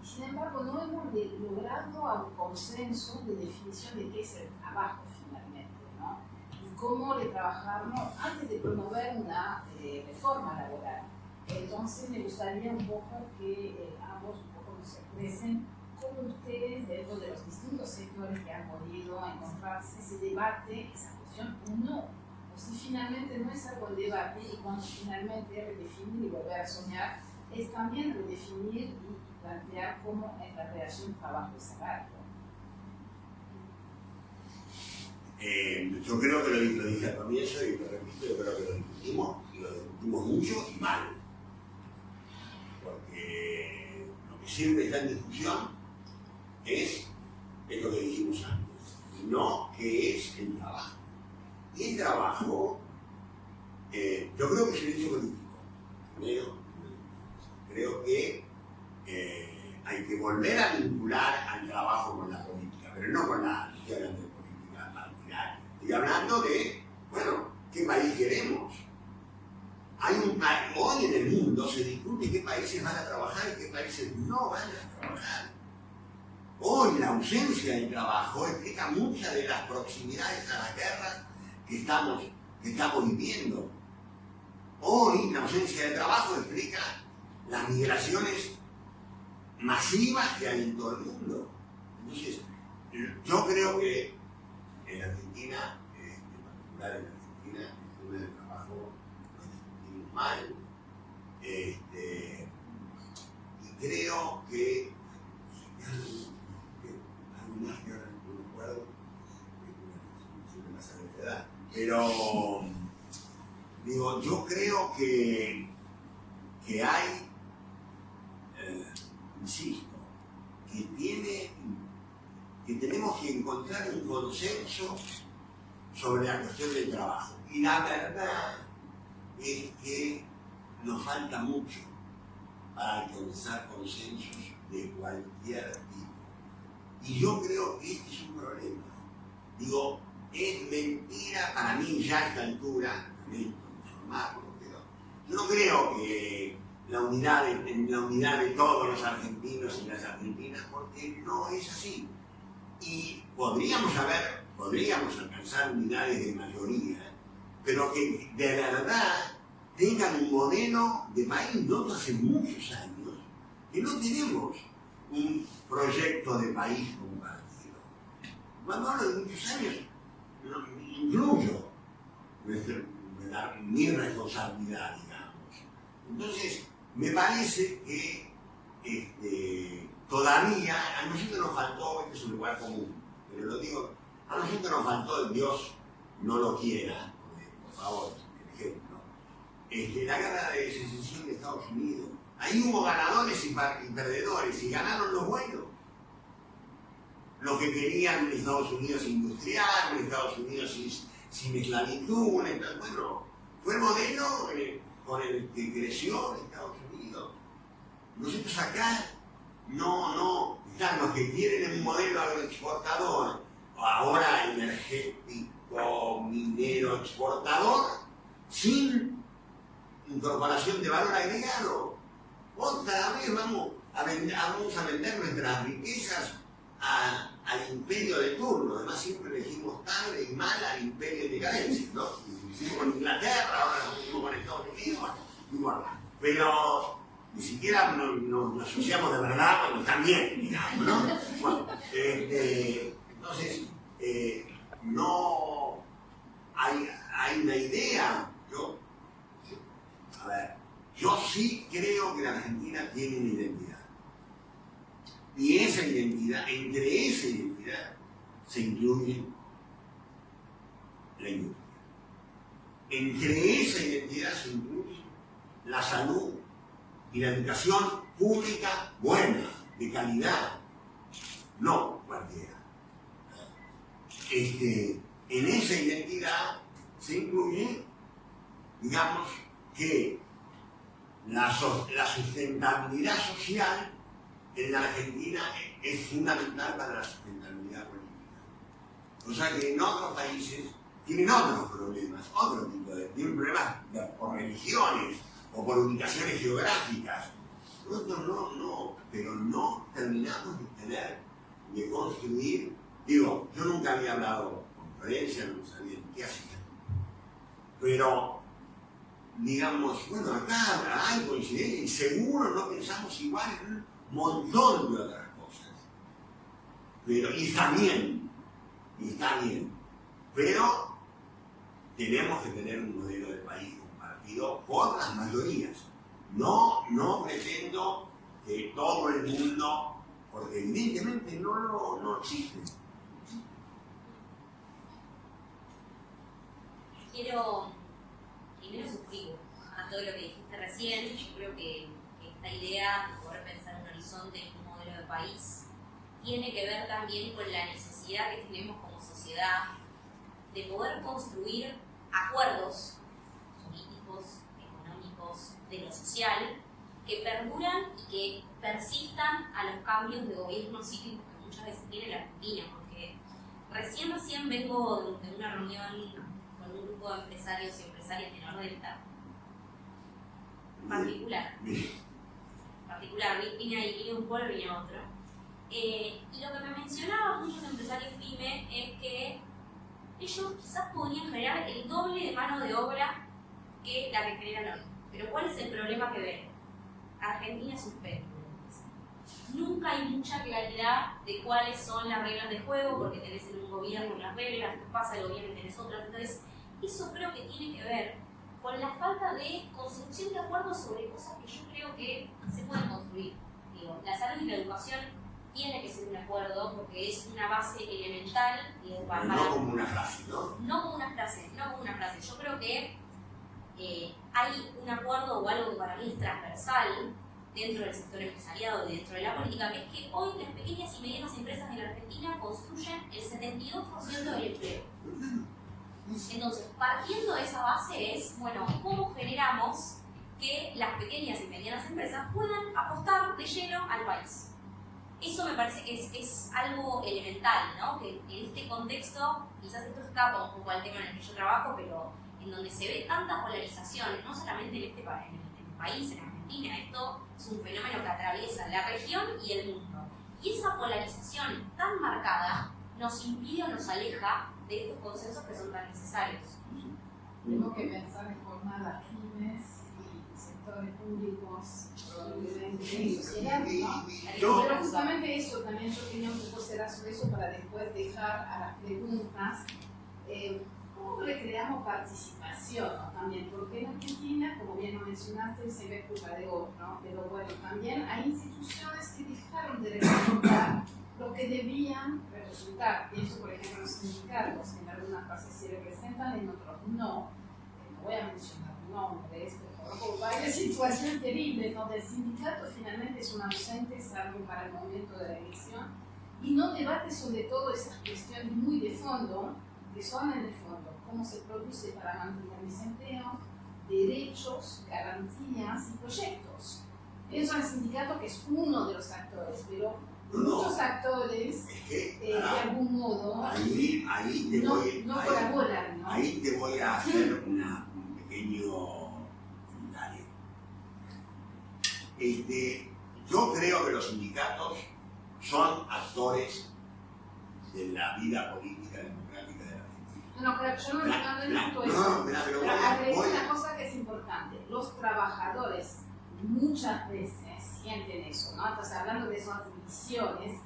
y sin embargo no hemos logrado un consenso de definición de qué es el trabajo finalmente, ¿no? Y cómo le trabajamos antes de promover una reforma laboral. Entonces me gustaría un poco que ambos un poco nos expresen cómo ustedes, dentro de los distintos sectores que han podido encontrarse ese debate, esa cuestión, no, o si finalmente no es algo de debate y cuando finalmente redefinir y volver a soñar, es también redefinir y plantear cómo es la relación trabajo y salario. Yo creo que lo dije al comienzo y lo repito, yo creo que lo discutimos mucho y mal. Porque lo que siempre está en discusión es lo que dijimos antes, y no qué es el trabajo. Y el trabajo, yo creo que es un hecho político. Creo que hay que volver a vincular al trabajo con la política, pero no con la, estoy hablando de política partidaria, estoy hablando de, bueno, ¿qué país queremos? Hoy en el mundo se discute qué países van a trabajar y qué países no van a trabajar. Hoy la ausencia del trabajo explica muchas de las proximidades a las guerras que estamos viviendo. Hoy la ausencia de trabajo explica las migraciones masivas que hay en todo el mundo. Entonces, yo creo que en Argentina, en particular en Argentina, el tema del trabajo lo discutimos mal. Y creo que algo más que ahora no me acuerdo, siempre más a la edad, pero digo, yo creo que hay, insisto, que tenemos que encontrar un consenso sobre la cuestión del trabajo. Y la verdad es que nos falta mucho para alcanzar consensos de cualquier tipo. Y yo creo que este es un problema. Digo, es mentira para mí ya a esta altura, lamento informarlo, pero yo no creo que la unidad de todos los argentinos y las argentinas, porque no es así. Y podríamos alcanzar unidades de mayoría, pero que de verdad tengan un modelo de país. Nosotros hace muchos años que no tenemos un proyecto de país compartido. Cuando hablo de muchos años, incluyo mi responsabilidad, digamos. Entonces, me parece que todavía a nosotros nos faltó, este es un lugar común, pero lo digo, a nosotros nos faltó el Dios no lo quiera, por favor, el ejemplo. La guerra de secesión de Estados Unidos, ahí hubo ganadores y perdedores, y ganaron los buenos. Los que querían un Estados Unidos industrial, un Estados Unidos sin esclavitud, bueno, fue el modelo con el que creció Estados Unidos. Nosotros acá no están los que quieren un modelo agroexportador, ahora energético, minero, exportador, sin incorporación de valor agregado. Otra vez vamos a vender nuestras riquezas al imperio de turno. Además siempre elegimos tarde y mal al imperio de decadencia, ¿no? Lo hicimos con Inglaterra, ahora lo hicimos con Estados Unidos, igual. Pero ni siquiera nos asociamos de verdad cuando están bien, digamos, ¿no? Bueno, entonces, no hay una idea. Yo sí creo que la Argentina tiene una identidad. Y esa identidad, entre esa identidad, se incluye la industria. Entre esa identidad se incluye la salud y la educación pública buena, de calidad, no cualquiera. En esa identidad se incluye, digamos, que la sustentabilidad social en la Argentina es fundamental para la sustentabilidad política. O sea que en otros países tienen otros problemas, tienen problemas por religiones o por ubicaciones geográficas. Nosotros pero no terminamos de construir. Digo, yo nunca había hablado conferencia, no sabía qué hacía. Pero digamos, bueno, acá hay coincidencia y seguro no pensamos igual en un montón de otras cosas. Pero, y está bien, pero tenemos que tener un modelo de país compartido por las mayorías. No pretendo que todo el mundo, porque evidentemente no existe. Primero suscribo a todo lo que dijiste recién. Yo creo que esta idea de poder pensar un horizonte en un modelo de país tiene que ver también con la necesidad que tenemos como sociedad de poder construir acuerdos políticos, económicos, de lo social, que perduran y que persistan a los cambios de gobierno cíclicos que muchas veces tiene la Argentina, porque recién vengo de una reunión con un grupo de empresarios y empresarias de Nordelta, particular, vine un pueblo y vine otro. Y lo que me mencionaban muchos empresarios PYME es que ellos quizás podrían generar el doble de mano de obra que la que generan hoy. Pero ¿cuál es el problema que ven? Argentina es un PET. nunca hay mucha claridad de cuáles son las reglas de juego, porque tenés en un gobierno unas reglas, después pasa el gobierno y tenés otras. Entonces, eso creo que tiene que ver con la falta de construcción de acuerdos sobre cosas que yo creo que se pueden construir. Digo, la salud y la educación tiene que ser un acuerdo porque es una base elemental. Digo, no como una frase, ¿no? No como una frase. Yo creo que hay un acuerdo o algo que para mí es transversal dentro del sector empresariado y dentro de la política, que es que hoy las pequeñas y medianas empresas en la Argentina construyen el 72% del empleo. Entonces, partiendo de esa base es, bueno, ¿cómo generamos que las pequeñas y medianas empresas puedan apostar de lleno al país? Eso me parece que es algo elemental, ¿no? Que en este contexto, quizás esto escapa un poco al tema en el que yo trabajo, pero en donde se ve tanta polarización, no solamente en este país, en Argentina, esto es un fenómeno que atraviesa la región y el mundo. Y esa polarización tan marcada nos impide o nos aleja de estos consensos que son tan necesarios. Tengo que pensar en formar las pymes y sectores públicos, probablemente en sociedad, ¿no? Pero justamente eso también yo quería un poco cerrar sobre eso para después dejar a las preguntas. ¿Cómo recreamos participación, ¿no? También, porque en Argentina, como bien lo mencionaste, se ve culpa de otro, pero bueno, también hay instituciones que dejaron de representar lo que debían representar. Pienso, por ejemplo, en los sindicatos, que en algunas partes sí representan, en otros no. No voy a mencionar nombres, pero conozco varias situaciones terribles donde el sindicato finalmente es un ausente, salvo para el momento de la elección, y no debate sobre todo esas cuestiones muy de fondo, que son en el fondo cómo se produce para mantener el desempleo, derechos, garantías y proyectos. Pienso en el sindicato, que es uno de los actores, pero muchos actores de algún modo no colaboran, ¿no? Ahí te voy a hacer un pequeño comentario. Yo creo que los sindicatos son actores de la vida política democrática de la Argentina. No, pero yo no digo eso. Pero agregué una cosa que es importante. Los trabajadores muchas veces sienten eso, ¿no? Entonces, hablando de esas divisiones,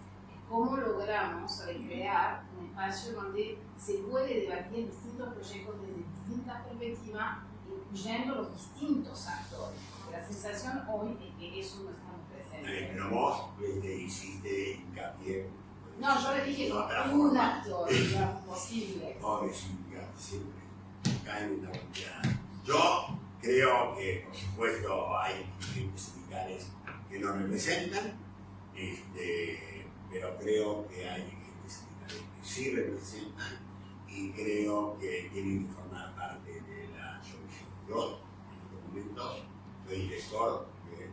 cómo logramos recrear un espacio donde se puede debatir distintos proyectos desde distintas perspectivas, incluyendo los distintos actores. La sensación hoy es que eso no está muy presente. Pero vos hiciste hincapié. No, yo le dije un actor, no posible. Pobres sindicatos siempre caen en la unidad. Yo creo que, por supuesto, hay dirigentes sindicales que no representan, pero creo que hay dirigentes sindicales que sí representan y creo que tienen que formar parte de la solución. Yo, en estos momentos, soy director del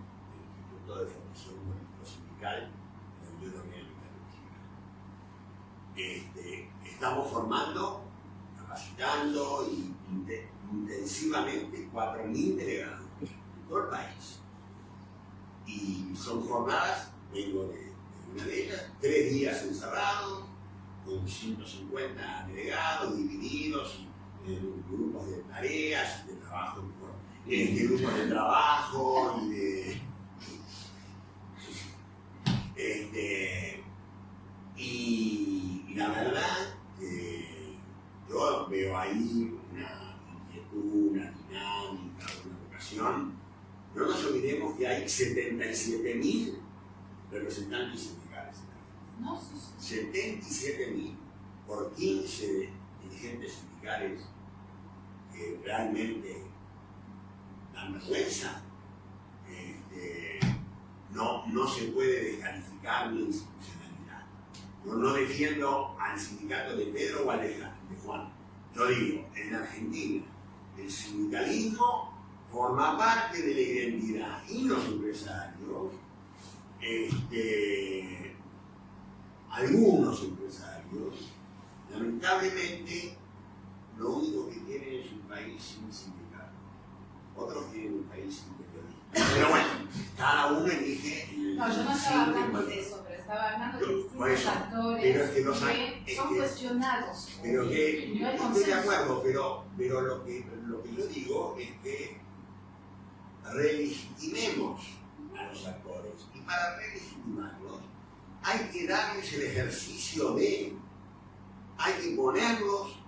Instituto de Formación Político Sindical de la Unión Europea. Estamos formando, capacitando y intensivamente 4.000 delegados en todo el país. Y son jornadas, vengo de una de ellas, 3 días encerrados, con 150 delegados divididos en grupos de tareas, de trabajo, de grupos de trabajo y y la verdad que yo veo ahí una inquietud, una dinámica, una vocación. No nos olvidemos que hay 77.000 representantes sindicales en la Argentina. 77.000 por 15 dirigentes sindicales que realmente dan vergüenza. No se puede descalificar ni institucionalidad. Yo no defiendo al sindicato de Pedro o al de Juan. Yo digo, en Argentina, el sindicalismo forma parte de la identidad y los empresarios, algunos empresarios, lamentablemente, lo único que tienen es un país sin sindicato. Otros tienen un país sin periodistas. Pero bueno, cada uno elige. No, yo no estaba hablando de eso, pero estaba hablando de distintos actores que son cuestionados. Pero que no hay estoy de acuerdo, pero lo que yo digo es que relegitimemos a los actores. Y para relegitimarlos hay que darles el ejercicio de, hay que ponerlos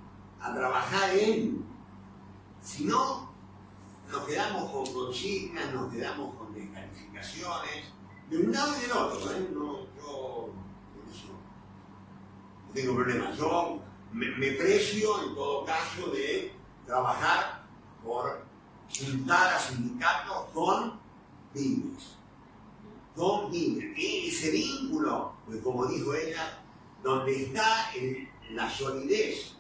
a trabajar en. Si no, nos quedamos con consignas, nos quedamos con descalificaciones, de un lado y del otro. No, yo por eso no tengo problema. Yo me precio en todo caso de trabajar por juntar a sindicatos con pymes. Y ese vínculo, pues como dijo ella, donde está la solidez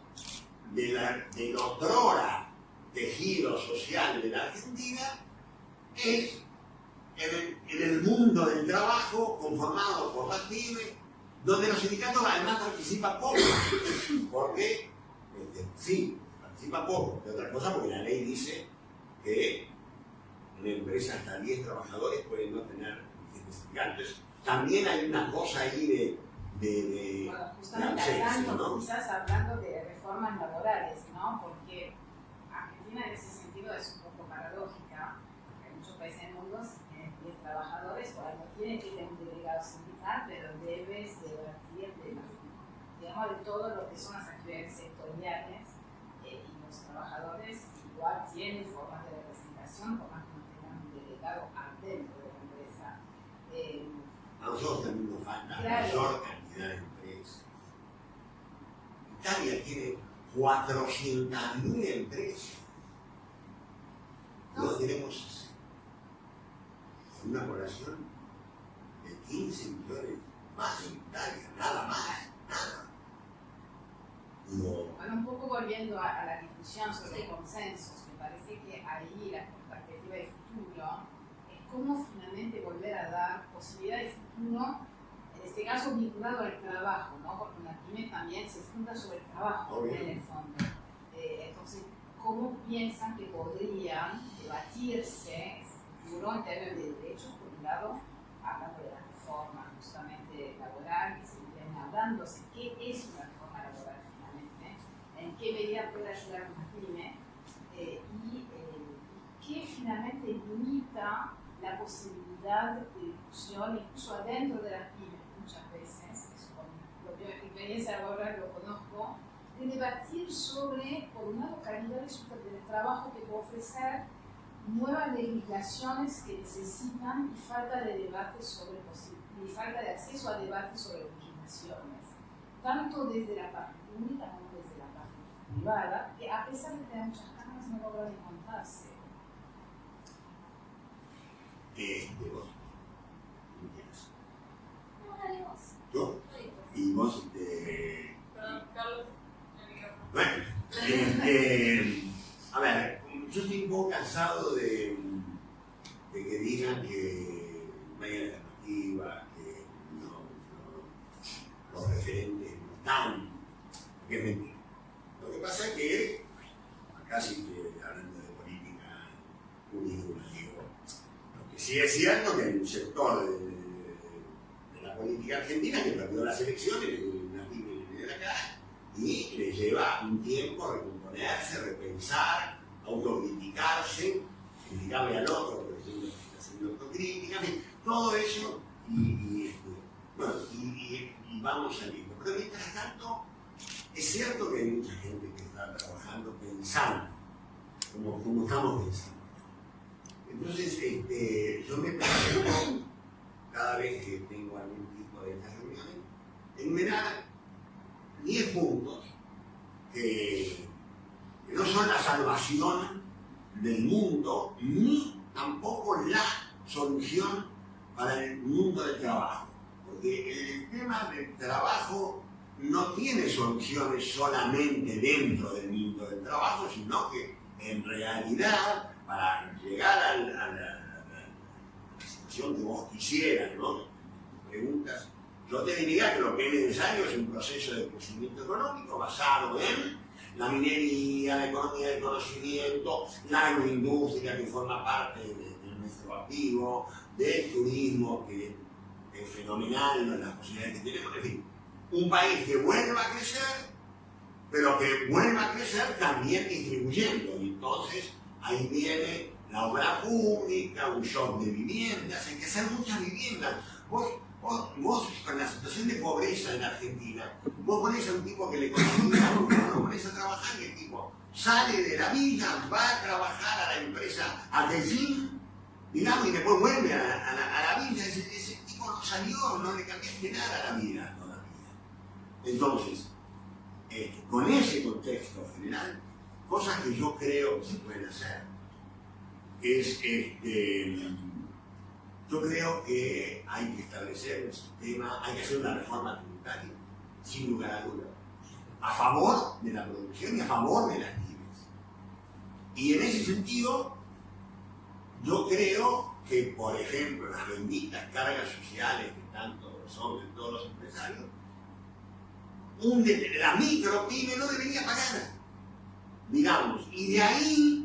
del otrora tejido social de la Argentina, es en el mundo del trabajo conformado por las pymes, donde los sindicatos además participan poco. Porque, sí, participan poco, de otra cosa porque la ley dice que una empresa hasta 10 trabajadores puede no tener dirigentes sindicales. También hay una cosa ahí bueno, justamente hablando, quizás hablando de reformas laborales, ¿no? Porque Argentina en ese sentido es un poco paradójica, porque en muchos países del mundo tienen 10 trabajadores, por algo tiene que tener un delegado sindical, pero debes debatir digamos, de todo lo que son las actividades sectoriales, y los trabajadores igual tienen formas de representación, por más que no tengan un delegado adentro de la empresa. A nosotros también nos falta Claro. mayor cantidad de empresas. Italia tiene 400.000 empresas. No tenemos una población de 15 millones más en Italia, nada más, nada. Bueno, un poco volviendo a la discusión sobre consensos, me parece que ahí la perspectiva de futuro es cómo finalmente volver a dar posibilidad de futuro, en este caso vinculado al trabajo, ¿no? Porque una pyme también se funda sobre el trabajo en el fondo. Entonces, ¿cómo piensan que podrían debatirse ese futuro en términos de derechos, por un lado, hablando de la reforma justamente laboral, que se viene hablándose, qué es una reforma laboral finalmente, en qué medida puede ayudar a una pyme, y qué finalmente limita la posibilidad de discusión, incluso adentro de las pymes muchas veces, eso con mi propia experiencia ahora lo conozco, de debatir sobre, por un lado, calidades del trabajo que puede ofrecer, nuevas legislaciones que necesitan y falta de debate sobre y falta de acceso a debate sobre legislaciones, tanto desde la parte pública como desde la parte privada, que a pesar de tener muchas ganas no logran encontrarse. Vos, No, dale vos. ¿yo? Sí, pues. Y vos, Perdón, Carlos, el micrófono. bueno, a ver, yo estoy un poco cansado de que digan que no hay alternativa, que los referentes no están, que es mentira. Lo que pasa es que, acá sí que hablando de política pública, digo, lo que sí es cierto que hay un sector de la política argentina que perdió las elecciones, una pyme de acá, y le lleva un tiempo recomponerse, repensar, autocriticarse, criticarle al otro, por ejemplo, que está haciendo autocrítica, en fin, todo eso, y vamos saliendo. Pero mientras tanto, es cierto que hay mucha gente que está trabajando pensando, como estamos pensando. Entonces, yo me pregunto, cada vez que tengo algún tipo de estas reuniones, enumerar 10 puntos que no son la salvación del mundo, ni tampoco la solución para el mundo del trabajo. Porque el tema del trabajo no tiene soluciones solamente dentro del mundo del trabajo, sino que en realidad, para llegar a la situación que vos quisieras, ¿no? Preguntas, yo te diría que lo que es necesario es un proceso de crecimiento económico basado en la minería, la economía del conocimiento, la agroindustria que forma parte de nuestro activo, del turismo que es fenomenal, ¿no? Las posibilidades que tenemos, en fin, un país que vuelva a crecer, pero que vuelva a crecer también distribuyendo, y entonces ahí viene la obra pública, un shock de viviendas, hay que hacer muchas viviendas. Vos con la situación de pobreza en Argentina, vos ponés a un tipo que le consigue lo ponés a trabajar y el tipo sale de la villa, va a trabajar a la empresa Atellín, digamos, y después vuelve a la villa. Ese tipo no salió, no le cambiaste nada a la vida todavía. Entonces, con ese contexto general, cosas que yo creo que se pueden hacer es yo creo que hay que establecer un sistema, hay que hacer una reforma tributaria, sin lugar a dudas, a favor de la producción y a favor de las pymes. Y en ese sentido, yo creo que, por ejemplo, las benditas cargas sociales que tanto son de todos los empresarios, la micropyme no debería pagar, digamos, y de ahí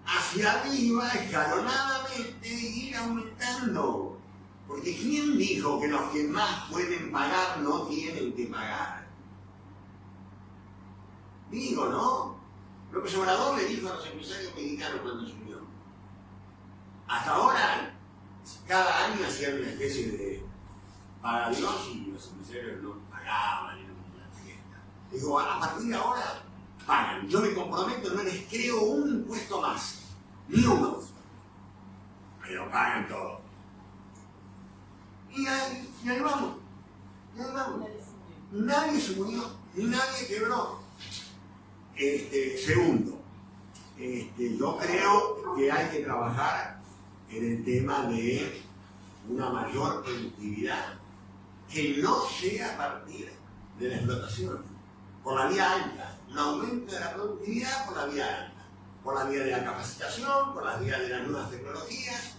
hacia arriba, escalonadamente, ir aumentando. Porque ¿quién dijo que los que más pueden pagar no tienen que pagar? Digo, ¿no? López Obrador le dijo a los empresarios mexicanos cuando asumió. Hasta ahora, cada año hacían una especie de paga Dios y los empresarios no pagaban, era una fiesta. Digo, a partir de ahora, pagan. Yo me comprometo, no les creo un impuesto más, ni uno. Pero pagan todo. Y ahí vamos. Nadie se murió, ni nadie quebró. Segundo, yo creo que hay que trabajar en el tema de una mayor productividad que no sea a partir de la explotación, por la vía alta. Un aumento de la productividad por la vía alta, por la vía de la capacitación, por la vía de las nuevas tecnologías.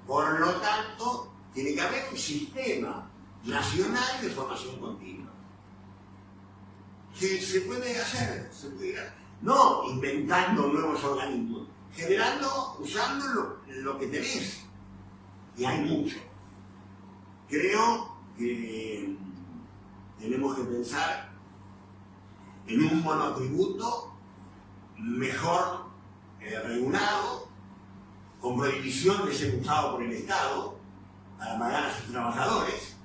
Por lo tanto, tiene que haber un sistema nacional de formación continua. Que se puede hacer, no inventando nuevos organismos, generando, usando lo que tenés. Y hay mucho. Creo que tenemos que pensar en un monotributo mejor regulado, con prohibición de ser usado por el Estado para pagar a sus trabajadores,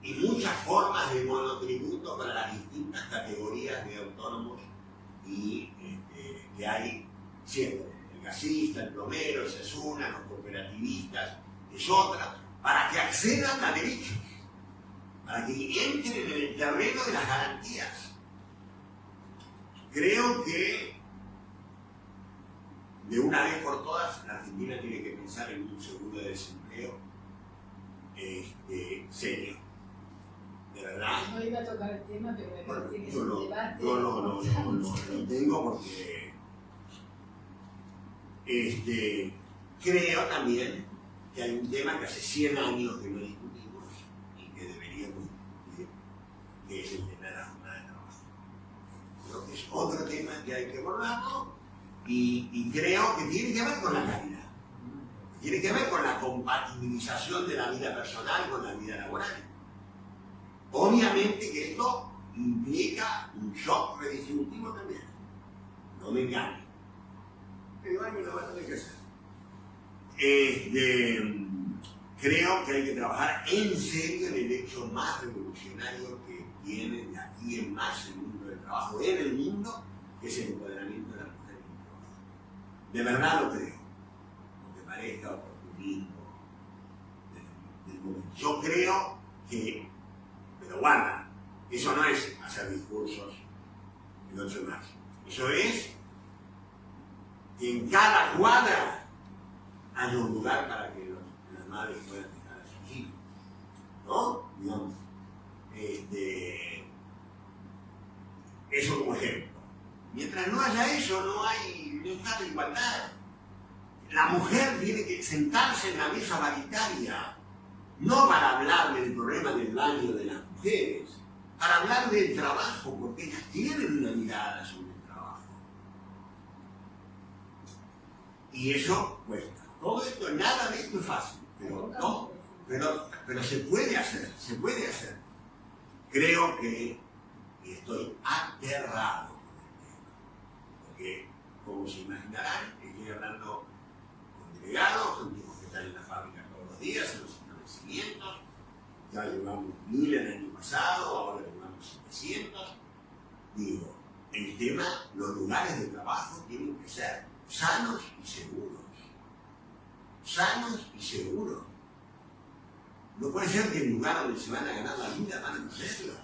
y muchas formas de monotributo para las distintas categorías de autónomos que hay siempre. El gasista, el plomero, esa es una, los cooperativistas es otra, para que accedan a derechos, para que entren en el terreno de las garantías. Creo que de una vez por todas la Argentina tiene que pensar en un seguro de desempleo serio. De verdad. No iba a tocar el tema, pero me parece que es Yo un debate. no lo tengo porque creo también que hay un tema que hace 100 años que no discutimos y que deberíamos discutir, que es el tema de la jornada de trabajo. Creo que es otro tema que hay que abordarlo y creo que tiene que ver con la calidad. Tiene que ver con la compatibilización de la vida personal con la vida laboral. Obviamente que esto implica un shock redistributivo también. No me engañen. Pero alguien lo va a tener que hacer. Creo que hay que trabajar en serio en el hecho más revolucionario que tiene de aquí en más el mundo del trabajo en el mundo, que es el empoderamiento de la mujer en el trabajo. De verdad lo creo. Aunque parezca oportunismo del momento. Yo creo que, pero guarda, eso no es hacer discursos el 8 de marzo. Eso es que en cada cuadra haya un lugar para que las madres puedan dejar a sus hijos, ¿no? Digamos, eso como ejemplo. Mientras no haya eso, no está la igualdad. La mujer tiene que sentarse en la mesa paritaria, no para hablar del problema del baño de las mujeres, para hablar del trabajo, porque ellas tienen una mirada sobre el trabajo. Y eso cuesta. Todo esto, nada de esto es fácil, pero se puede hacer, se puede hacer. Creo que, y estoy aterrado con el tema, porque, como se imaginarán, estoy hablando con delegados, con tipos que están en la fábrica todos los días, en los establecimientos. Ya llevamos 1000 el año pasado, ahora llevamos 700. Digo, el tema, los lugares de trabajo tienen que ser sanos y seguros. Sanos y seguros. No puede ser que el lugar donde se van a ganar la vida van a perderla.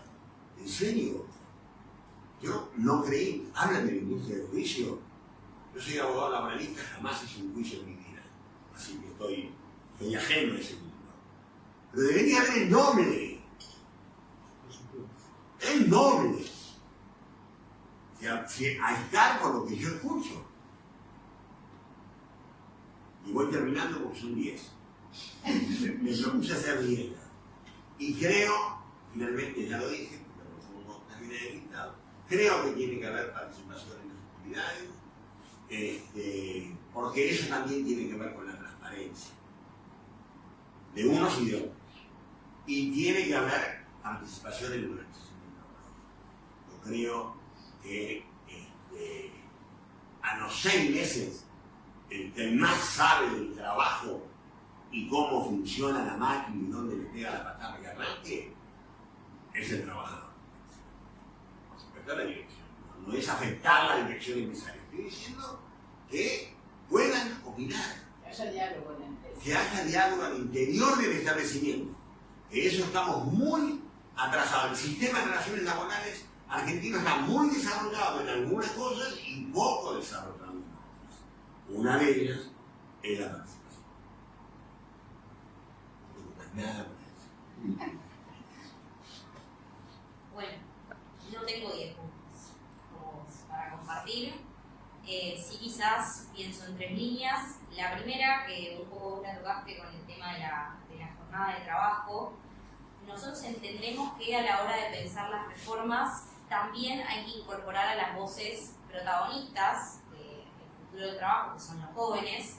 En serio. Yo no creí, hablan de la industria del juicio. Yo soy abogado laboralista, jamás hice un juicio en mi vida. Así que estoy ajeno a ese mundo. Pero debería haber el doble. El doble. A estar con lo que yo escucho. Y voy terminando porque son 10. Me propuse hacer 10. Y creo, finalmente ya lo dije, porque lo pongo también editado, creo que tiene que haber participación en las actividades, porque eso también tiene que ver con la transparencia de unos y de otros. Y tiene que haber participación en la organización del trabajo. Yo creo que a los 6 meses el que más sabe del trabajo y cómo funciona la máquina y dónde le pega la patada que arranque es el trabajador. Por supuesto la dirección, no es afectar la dirección empresaria, estoy diciendo que puedan opinar, Que haya diálogo en la empresa. que haya diálogo al interior del establecimiento. De eso estamos muy atrasados. El sistema de relaciones laborales argentino está muy desarrollado en algunas cosas y poco desarrollado en otras. Una de ellas es la participación. No tengo más nada para eso. Bueno, no tengo 10 puntos como para compartir. Sí, quizás pienso en 3 líneas. La primera, que un poco la tocaste con el tema de la jornada de trabajo. Nosotros entendemos que a la hora de pensar las reformas también hay que incorporar a las voces protagonistas del futuro del trabajo, que son los jóvenes,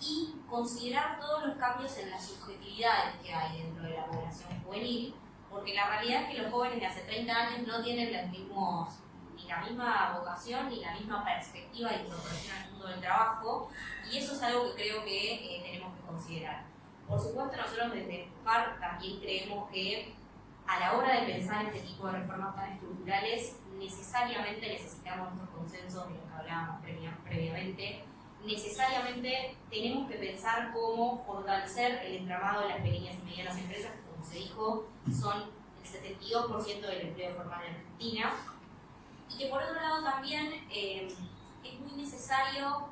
y considerar todos los cambios en las subjetividades que hay dentro de la población juvenil, porque la realidad es que los jóvenes de hace 30 años no tienen ni la misma vocación ni la misma perspectiva de incorporación al mundo del trabajo, y eso es algo que creo que tenemos que considerar. Por supuesto, nosotros desde Empujar también creemos que a la hora de pensar este tipo de reformas tan estructurales, necesariamente necesitamos estos consensos de los que hablábamos previamente. Necesariamente tenemos que pensar cómo fortalecer el entramado de las pequeñas y medianas empresas, que como se dijo, son el 72% del empleo formal en Argentina. Y que por otro lado también es muy necesario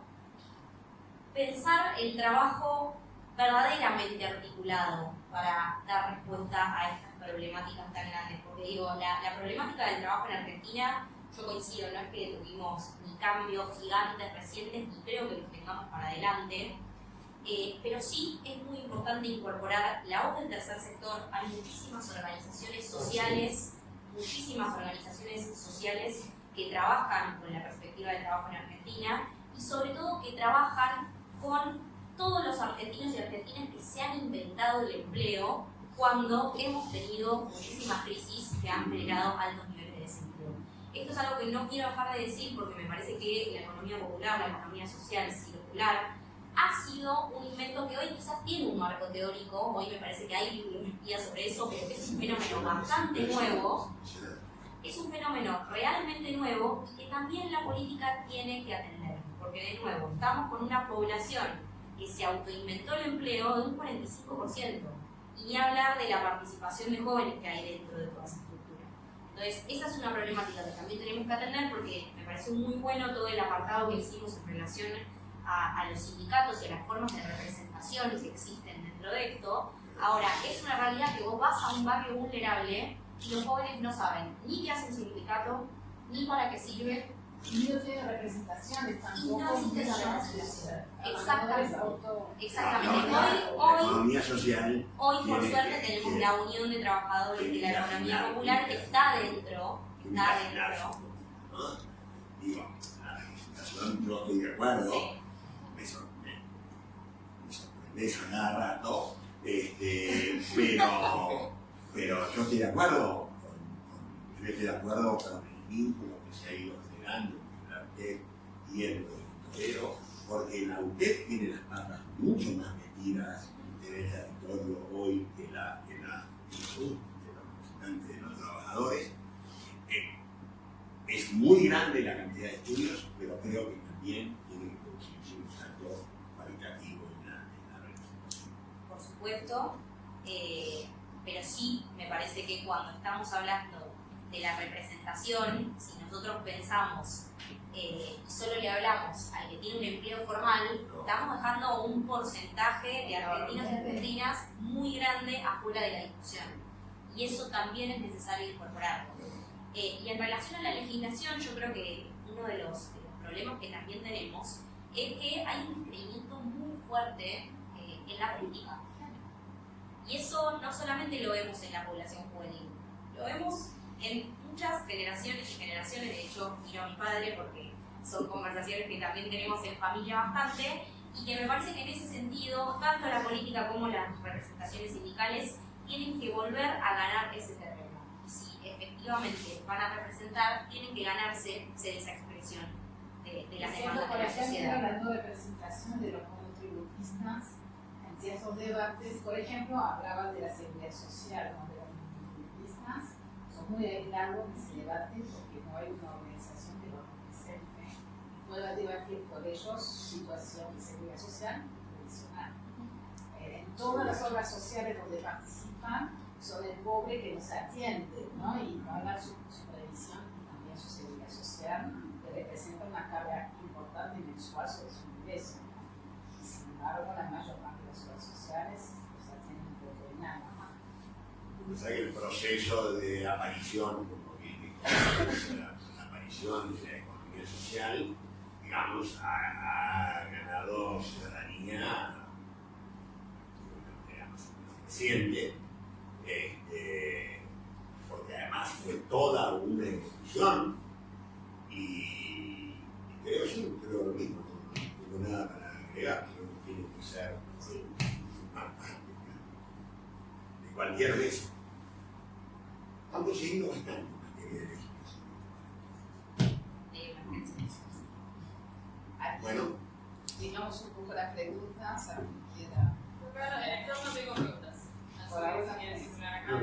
pensar el trabajo verdaderamente articulado para dar respuesta a estas problemáticas tan grandes, porque digo, la problemática del trabajo en Argentina, yo coincido, no es que tuvimos ni cambios gigantes recientes, ni creo que los tengamos para adelante, pero sí es muy importante incorporar la voz del tercer sector. Hay muchísimas organizaciones sociales que trabajan con la perspectiva del trabajo en Argentina y sobre todo que trabajan con todos los argentinos y argentinas que se han inventado el empleo cuando hemos tenido muchísimas crisis que han generado altos niveles de desempleo. Esto es algo que no quiero dejar de decir porque me parece que la economía popular, la economía social circular, ha sido un invento que hoy quizás tiene un marco teórico, hoy me parece que hay bibliografía sobre eso, pero que es un fenómeno bastante nuevo, es un fenómeno realmente nuevo y que también la política tiene que atender, porque de nuevo, estamos con una población que se autoinventó el empleo de un 45%, y ni hablar de la participación de jóvenes que hay dentro de toda esa estructura. Entonces, esa es una problemática que también tenemos que atender porque me pareció muy bueno todo el apartado que hicimos en relación a los sindicatos y a las formas de representación que existen dentro de esto. Ahora, es una realidad que vos vas a un barrio vulnerable y los jóvenes no saben ni qué hace un sindicato, ni para qué sirve. Y no tiene representaciones tampoco. Y no existe mucha la representación. Exactamente. La economía social. Hoy, por tiene suerte, que- tenemos la Unión de Trabajadores de la Economía Popular que está dentro. ¿no? Digo, la representación, yo estoy de acuerdo. Sí. Me sorprende eso cada rato. Pero yo estoy de acuerdo con el vínculo que se ha ido generando entre entiendo pero porque la UTEP tiene las patas mucho más metidas en el territorio hoy que los representantes de los trabajadores. Es muy grande la cantidad de estudios, pero creo que también tiene que producirse un salto cualitativo en la representación. Por supuesto, pero sí me parece que cuando estamos hablando de la representación, si nosotros pensamos y solo le hablamos al que tiene un empleo formal, estamos dejando un porcentaje de argentinos y argentinas muy grande afuera de la discusión. Y eso también es necesario incorporarlo. Y en relación a la legislación, yo creo que uno de los problemas que también tenemos es que hay un descreimiento muy fuerte en la política. Y eso no solamente lo vemos en la población juvenil, lo vemos en muchas generaciones y generaciones. De hecho, miro a mi padre porque son conversaciones que también tenemos en familia bastante, y que me parece que en ese sentido, tanto la política como las representaciones sindicales tienen que volver a ganar ese terreno. Y si efectivamente van a representar, tienen que ganarse esa expresión de las demandas de la sociedad. Hablando de representación de los monotributistas en ciertos debates, por ejemplo, hablabas de la seguridad social, ¿no? De los monotributistas, son muy aislados en ese debate porque no hay una organización que los represente y pueda debatir por ellos su situación de seguridad social tradicional. En todas las obras sociales donde participan, son el pobre que nos atiende, ¿no? Y paga su previsión y también su seguridad social, que representa una carga importante mensual sobre su ingreso, ¿no? Y sin embargo, la mayor parte de las obras sociales los atienden un poco de nada. O sea que el proceso de aparición la aparición de la economía social, digamos, ha ganado ciudadanía reciente, porque además fue toda una evolución y creo lo mismo, no tengo nada para agregar, creo que tiene que ser más parte de cualquier vez. Estamos consiguiendo bastante en materia de legislación. Bueno, Digamos un poco las preguntas, a quien quiera. Bueno, en esto no tengo preguntas. Por ahora Así que también. si se me acaba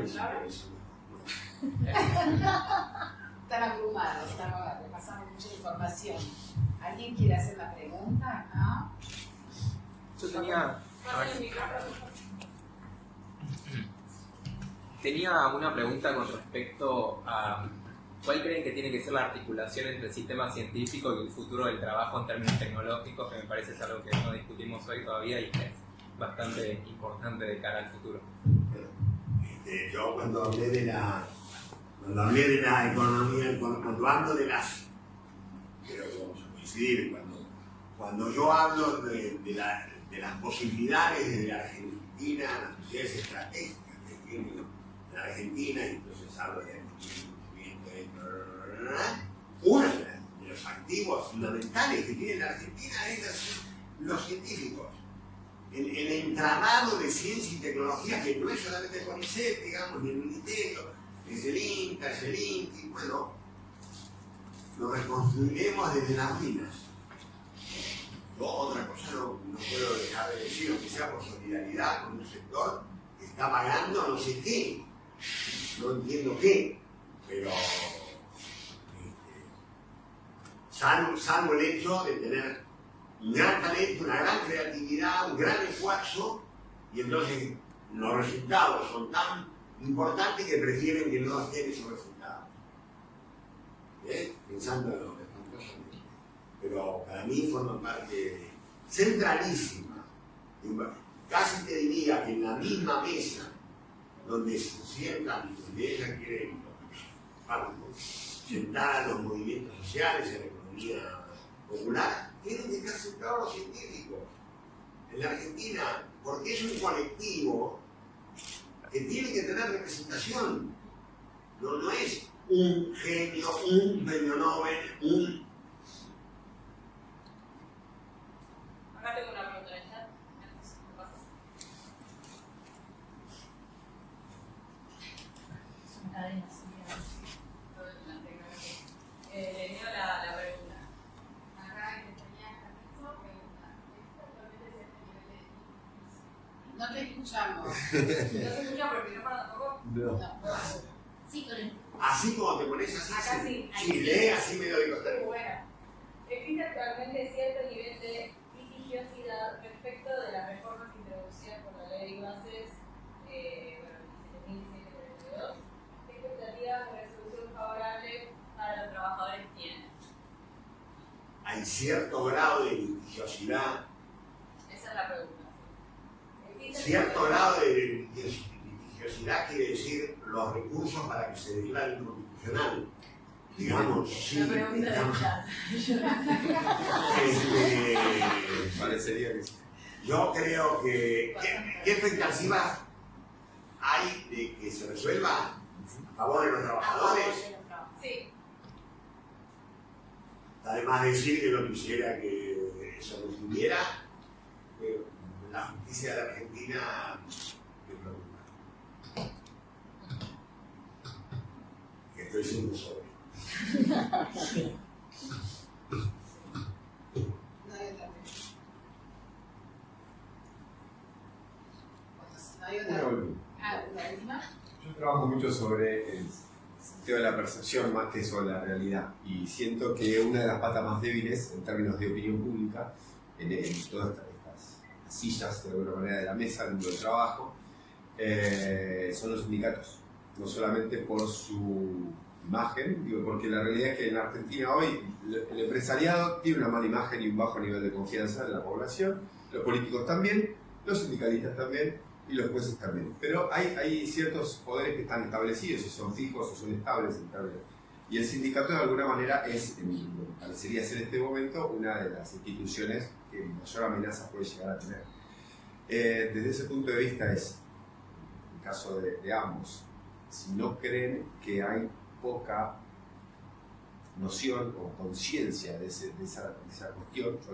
Están abrumados, le pasamos mucha información. ¿Alguien quiere hacer la pregunta acá? Yo tenía una pregunta con respecto a cuál creen que tiene que ser la articulación entre el sistema científico y el futuro del trabajo en términos tecnológicos, que me parece es algo que no discutimos hoy todavía y que es bastante importante de cara al futuro. Yo cuando hablé de la economía, cuando hablo de las, creo que vamos a coincidir, cuando yo hablo de las posibilidades de la Argentina, las posibilidades estratégicas que tiene la Argentina, y entonces hablo de uno de los activos fundamentales que tiene la Argentina es los científicos. El entramado de ciencia y tecnología, que no es solamente el CONICET, digamos, ni el Ministerio, es el INTA, es el INTI, bueno, lo reconstruiremos desde las ruinas. Yo otra cosa no puedo dejar de decir, aunque sea por solidaridad con un sector que está pagando no sé qué, no entiendo qué, pero salvo el hecho de tener un gran talento, una gran creatividad, un gran esfuerzo, y entonces los resultados son tan importantes que prefieren que no estén esos resultados. Pensando en lo que espantosamente. Pero para mí forma parte centralísima. Casi te diría que en la misma mesa donde se sientan, donde ella quiere sentar a los movimientos sociales, a la economía popular, tienen que estar sentados los científicos en la Argentina, porque es un colectivo que tiene que tener representación. No es un genio, un premio Nobel, Acá tengo una pregunta en el chat. ¿Me pasas? Son cadenas. Le leo la pregunta. Acá escuchamos. No se escucha porque no para tampoco. No. Sí, con el. Así como te pones así, Acá sí. sí, lee así me doy Qué cuenta. buena. Existe actualmente cierto nivel de litigiosidad respecto de las reformas introducidas por la ley de bases 17.732. ¿Qué expectativas de resolución favorable para los trabajadores tienen? Hay cierto grado de litigiosidad, Esa es la pregunta. ¿Existe cierto grado de litigiosidad quiere decir los recursos para que se declare inconstitucional. Digamos, sí, La pregunta del digamos, chat. Parecería que sí. yo creo que ¿qué expectativas hay de que se resuelva a favor de los trabajadores? Sí. Además decir que no quisiera que eso no estuviera, la justicia de la Argentina me preocupa. Que estoy siendo sobre. No, yo también. No, yo Una también. última. La última. Yo trabajo mucho sobre el sentido de la percepción más que sobre la realidad. Y siento que una de las patas más débiles en términos de opinión pública, en todas estas sillas de alguna manera de la mesa, dentro del trabajo, son los sindicatos. No solamente por su imagen, digo, porque la realidad es que en la Argentina hoy el empresariado tiene una mala imagen y un bajo nivel de confianza en la población, los políticos también, los sindicalistas también y los jueces también. Pero hay ciertos poderes que están establecidos, y son fijos o son estables en términos. Y el sindicato de alguna manera es, parecería ser en este momento, una de las instituciones que mayor amenaza puede llegar a tener. Desde ese punto de vista es, en el caso de ambos, si no creen que hay poca noción o conciencia de esa cuestión, yo esto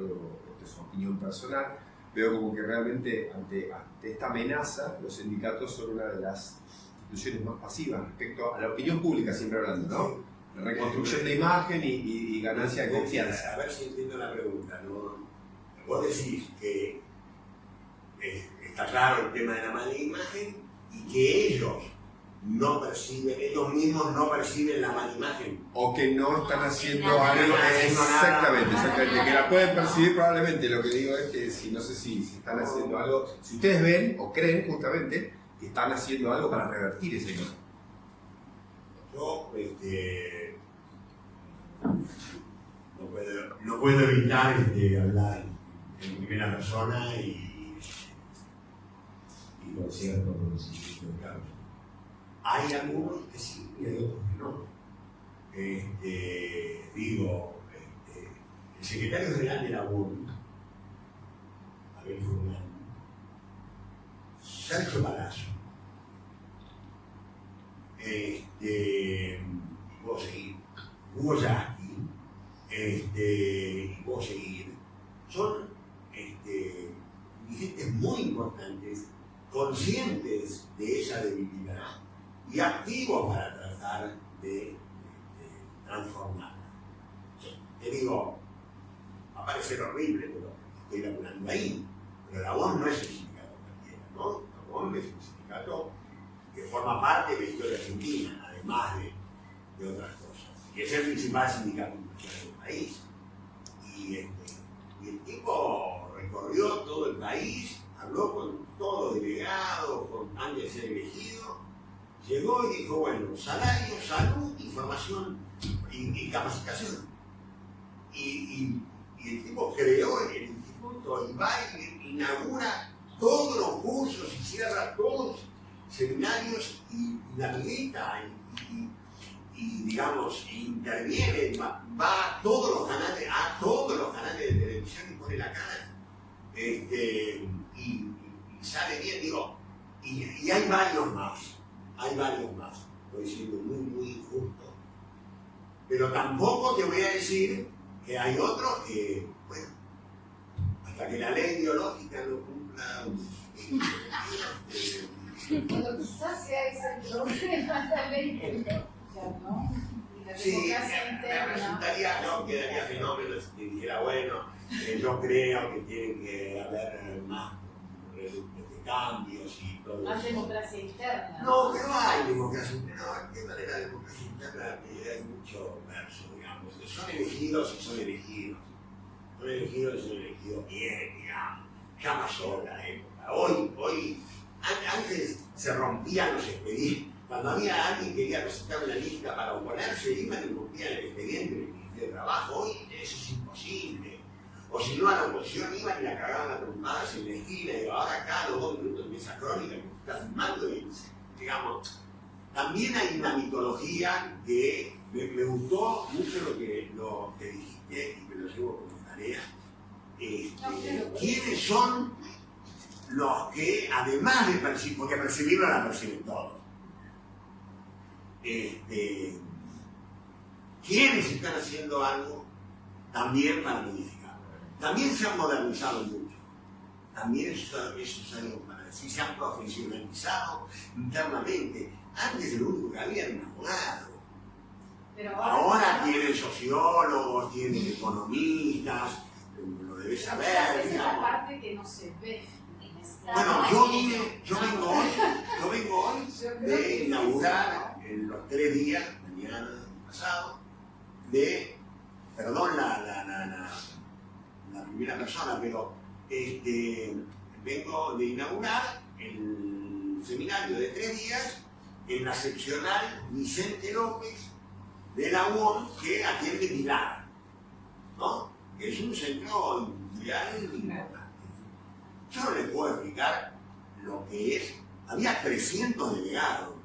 es una opinión personal, veo como que realmente ante esta amenaza los sindicatos son una de las instituciones más pasivas respecto a la opinión pública, siempre hablando, ¿no? La reconstrucción de imagen y ganancia de confianza. A ver si entiendo la pregunta, ¿no? Vos decís que está claro el tema de la mala imagen y que ellos mismos no perciben la mala imagen. O que no están haciendo No, algo, no, exactamente, que la pueden percibir probablemente. Lo que digo es que si no sé si están haciendo algo, si ustedes ven o creen justamente que están haciendo algo para revertir esa imagen. Yo no puedo evitar hablar en primera persona y con cierto conocimiento de causa. Hay algunos que sí y hay otros que no. El secretario general de la ONU, Abel Furlan, Sergio Palazzo, puedo seguir, Hugo Yasky, y puedo seguir, son dirigentes muy importantes, conscientes de esa debilidad y activos para tratar de transformarla. Te digo, va a parecer horrible, pero estoy laburando ahí. Pero la ONU no es un sindicato cualquiera, ¿no? La ONU es un sindicato que forma parte de la historia argentina, además de otras cosas. Y es el principal sindicato industrial del país. Y el tipo recorrió todo el país, habló con todos los delegados, antes de ser elegido, llegó y dijo, bueno, salario, salud, información y capacitación. Y el tipo creó el instituto y va y inaugura todos los cursos y cierra todos los seminarios y la milita y digamos, interviene, va a todos los canales de televisión y pone la cara. Y sale bien, digo, y hay varios más, estoy siendo muy injusto, pero tampoco te voy a decir que hay otros que, bueno, hasta que la ley biológica no cumpla, Bueno, quizás sea ese el problema también, ¿no? Y la sí, democracia me interna. resultaría, no, quedaría fenómeno si dijera, bueno, yo creo que tiene que haber más reductos de cambios y todo Más eso. democracia interna. No, pero hay democracia interna. El tema de la democracia interna hay mucho verso, digamos. Son elegidos y son elegidos. Son elegidos y son elegidos bien, digamos. Ya pasó la época. Hoy, antes se rompían los expedientes. Cuando había alguien que quería presentar una lista para oponerse, iban y rompían el expediente del Ministerio de Trabajo. Hoy eso es imposible. O si no, a la oposición iban y la cagaban a trompadas en la esquina, y ahora cada 2 minutos de esa crónica que está filmando, y, digamos, también hay una mitología que me gustó mucho lo que dijiste y me lo llevo como tarea. ¿Quiénes son los que, además de percibir, porque percibirlo la perciben todos, ¿quiénes están haciendo algo también para modificarlo? También se han modernizado mucho. También eso es algo para decir, se han profesionalizado internamente. Antes el único que había era un abogado. Pero Ahora tienen sociólogos, tienen economistas, lo debes saber. esa es la digamos. parte que no se ve en esta. Bueno, yo vengo hoy de inaugurar en los 3 días, mañana, pasado, perdón la primera persona, pero vengo de inaugurar el seminario de 3 días en la seccional Vicente López de la UOM que atiende Pilar, ¿no? Que es un centro industrial importante. Yo no les puedo explicar lo que es. Había 300 delegados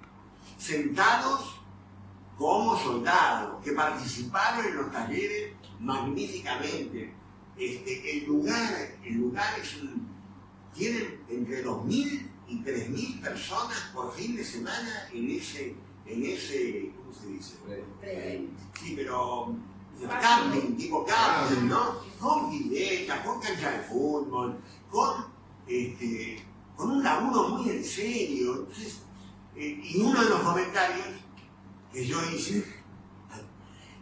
sentados como soldados que participaron en los talleres magníficamente. El lugar es tienen entre 2.000 y 3.000 personas por fin de semana en ese ¿cómo se dice? Sí, pero camping, tipo camping, ¿no? Con pileta, con cancha de fútbol, con un laburo muy en serio. Entonces, y uno de los comentarios que yo hice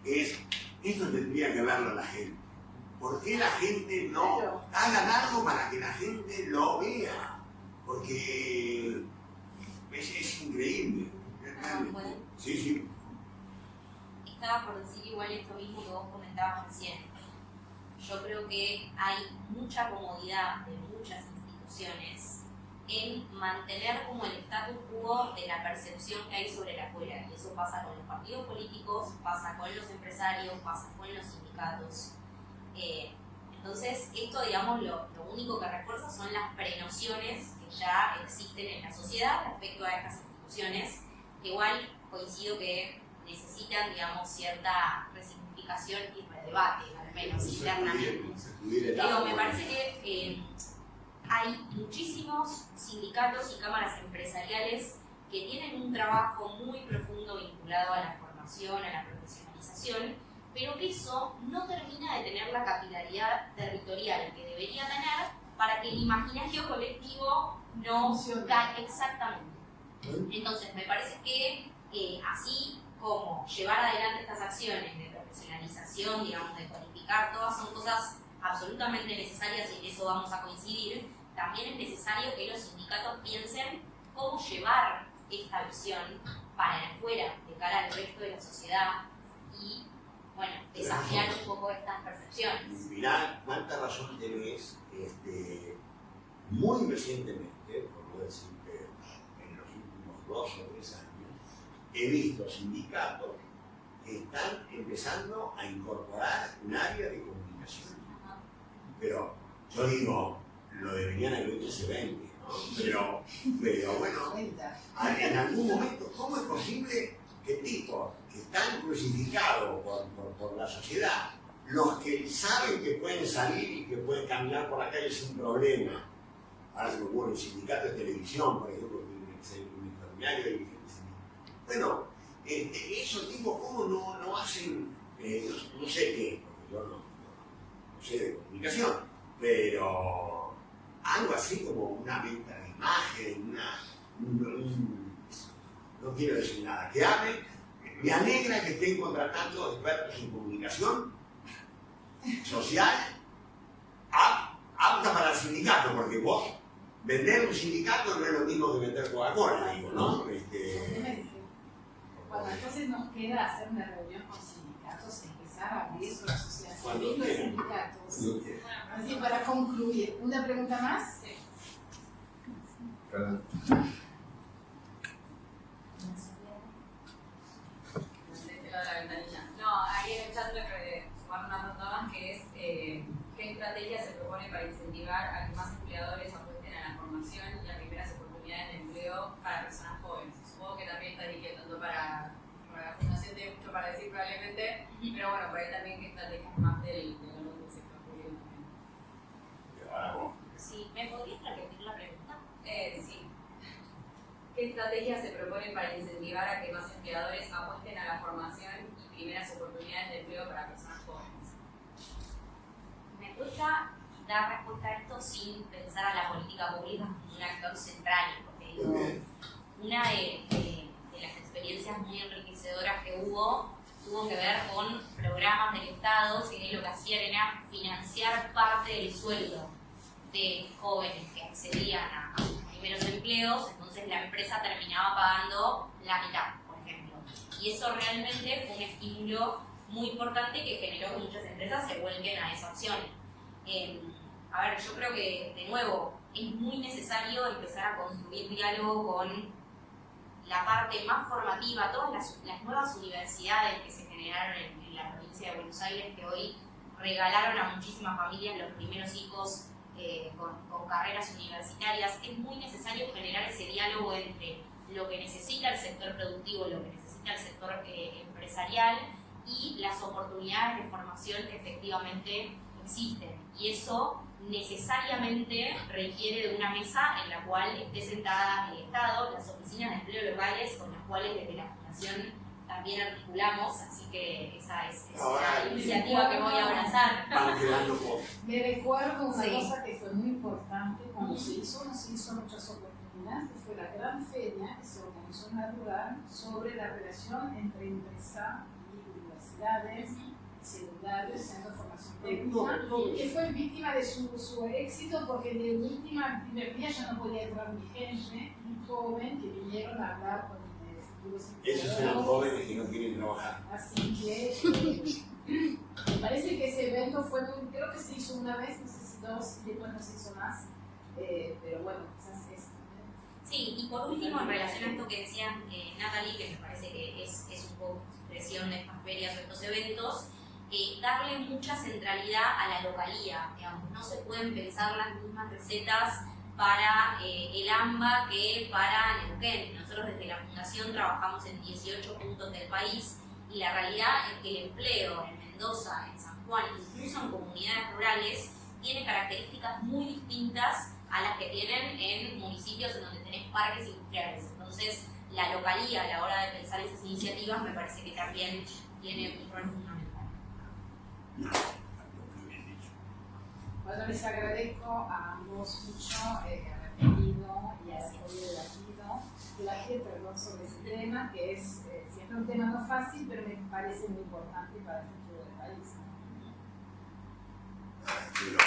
es, esto tendría que verlo la gente. ¿Por qué la gente no hagan algo para que la gente lo vea? Porque es increíble. Bueno. Sí. Estaba por decir igual esto mismo que vos comentabas recién. Yo creo que hay mucha comodidad de muchas instituciones en mantener como el status quo de la percepción que hay sobre la afuera. Y eso pasa con los partidos políticos, pasa con los empresarios, pasa con los sindicatos. Entonces, esto, digamos, lo único que refuerza son las prenociones que ya existen en la sociedad respecto a estas instituciones, que igual coincido que necesitan, digamos, cierta resignificación y redebate, al menos internamente. Digo, me parece que hay muchísimos sindicatos y cámaras empresariales que tienen un trabajo muy profundo vinculado a la formación, a la profesionalización, pero que eso no termina de tener la capilaridad territorial que debería tener para que el imaginario colectivo no caiga exactamente. Entonces, me parece que así como llevar adelante estas acciones de profesionalización, digamos, de cualificar, todas son cosas absolutamente necesarias y en eso vamos a coincidir, también es necesario que los sindicatos piensen cómo llevar esta visión para afuera, de cara al resto de la sociedad y, bueno, desafiar un poco estas percepciones. Mirá cuánta razón tenés, muy recientemente, por no decir que en los últimos 2 o 3 años, he visto sindicatos que están empezando a incorporar un área de comunicación. Pero yo digo, lo deberían haber hecho hace 20, ¿no? Pero bueno, en algún momento, ¿cómo es posible que tipos que están crucificados por la sociedad, los que saben que pueden salir y que pueden caminar por la calle sin problema? Ahora se me ocurre el sindicato de televisión, por ejemplo, que es un extraordinario dirigente sindical. Bueno, esos tipos, ¿cómo no hacen, no sé qué, porque yo no sé de comunicación, pero algo así como una venta de imagen, no quiero decir nada, que hablen. Me alegra que estén contratando expertos en comunicación social apta para el sindicato, porque vos vender un sindicato no es lo mismo que vender Coca-Cola, digo, ¿no? Bueno, entonces nos queda hacer una reunión con sindicatos, empezar a abrir sobre la sociedad Cuando civil, los quieran. sindicatos. Lo que- Así para concluir, ¿una pregunta más? Sí. Perdón. De este lado de la ventanilla. No, ahí en el chat me sumaron una nota más que es qué estrategia se propone para incentivar a que más empleadores apuesten a la formación y a primeras oportunidades de empleo para personas jóvenes. Supongo que también está dirigido tanto para la fundación, tiene mucho para decir probablemente, pero bueno, por ahí también qué estrategias más del sector público también. Ahora vos. Sí, ¿me podrías repetir la pregunta? Sí. ¿Qué estrategias se proponen para incentivar a que más empleadores apuesten a la formación y primeras oportunidades de empleo para personas jóvenes? Me cuesta dar respuesta a esto sin pensar a la política pública como un actor central, porque digo, Muy bien. una de las experiencias muy enriquecedoras que hubo tuvo que ver con programas del Estado que lo que hacían era financiar parte del sueldo de jóvenes que accedían a sus primeros empleos, entonces la empresa terminaba pagando la mitad, por ejemplo. Y eso realmente fue un estímulo muy importante que generó que muchas empresas se vuelquen a esa opción. A ver, yo creo que, de nuevo, es muy necesario empezar a construir diálogo con la parte más formativa, todas las nuevas universidades que se generaron en la provincia de Buenos Aires, que hoy regalaron a muchísimas familias los primeros hijos con carreras universitarias. Es muy necesario generar ese diálogo entre lo que necesita el sector productivo, lo que necesita el sector empresarial y las oportunidades de formación que efectivamente existen. Y eso necesariamente requiere de una mesa en la cual esté sentada el Estado, las oficinas de empleo locales con las cuales desde la Fundación también articulamos, así que esa es Ahora, la iniciativa que voy a abrazar. Van quedando pocos. Me recuerdo una Sí. cosa que fue muy importante cuando se hizo muchas oportunidades, que fue la gran feria que se organizó en la rural sobre la relación entre empresa y universidades, secundarios, centros de formación técnica, que fue víctima de su éxito porque de última, primer día ya no podía entrar mi gente, muy joven, que vinieron a hablar con futuros Esos eran jóvenes que no quieren trabajar. Así que me parece que ese evento fue muy, creo que se hizo una vez, no sé si dos, y después no se hizo más, pero bueno, quizás es. Sí, y por último, en relación a esto que decía Natalie, que me parece que es un poco expresión de estas ferias o estos eventos, darle mucha centralidad a la localía. Digamos, no se pueden pensar las mismas recetas para el AMBA que para Neuquén. Nosotros desde la Fundación trabajamos en 18 puntos del país y la realidad es que el empleo en Mendoza, en San Juan, incluso en comunidades rurales, tiene características muy distintas a las que tienen en municipios en donde tenés parques industriales. Entonces, la localía a la hora de pensar esas iniciativas me parece que también tiene un rol fundamental. Bueno, les agradezco a ambos mucho haber venido y haber podido debatir sobre ese tema, que es siempre un tema no fácil, pero me parece muy importante para el futuro del país. Pero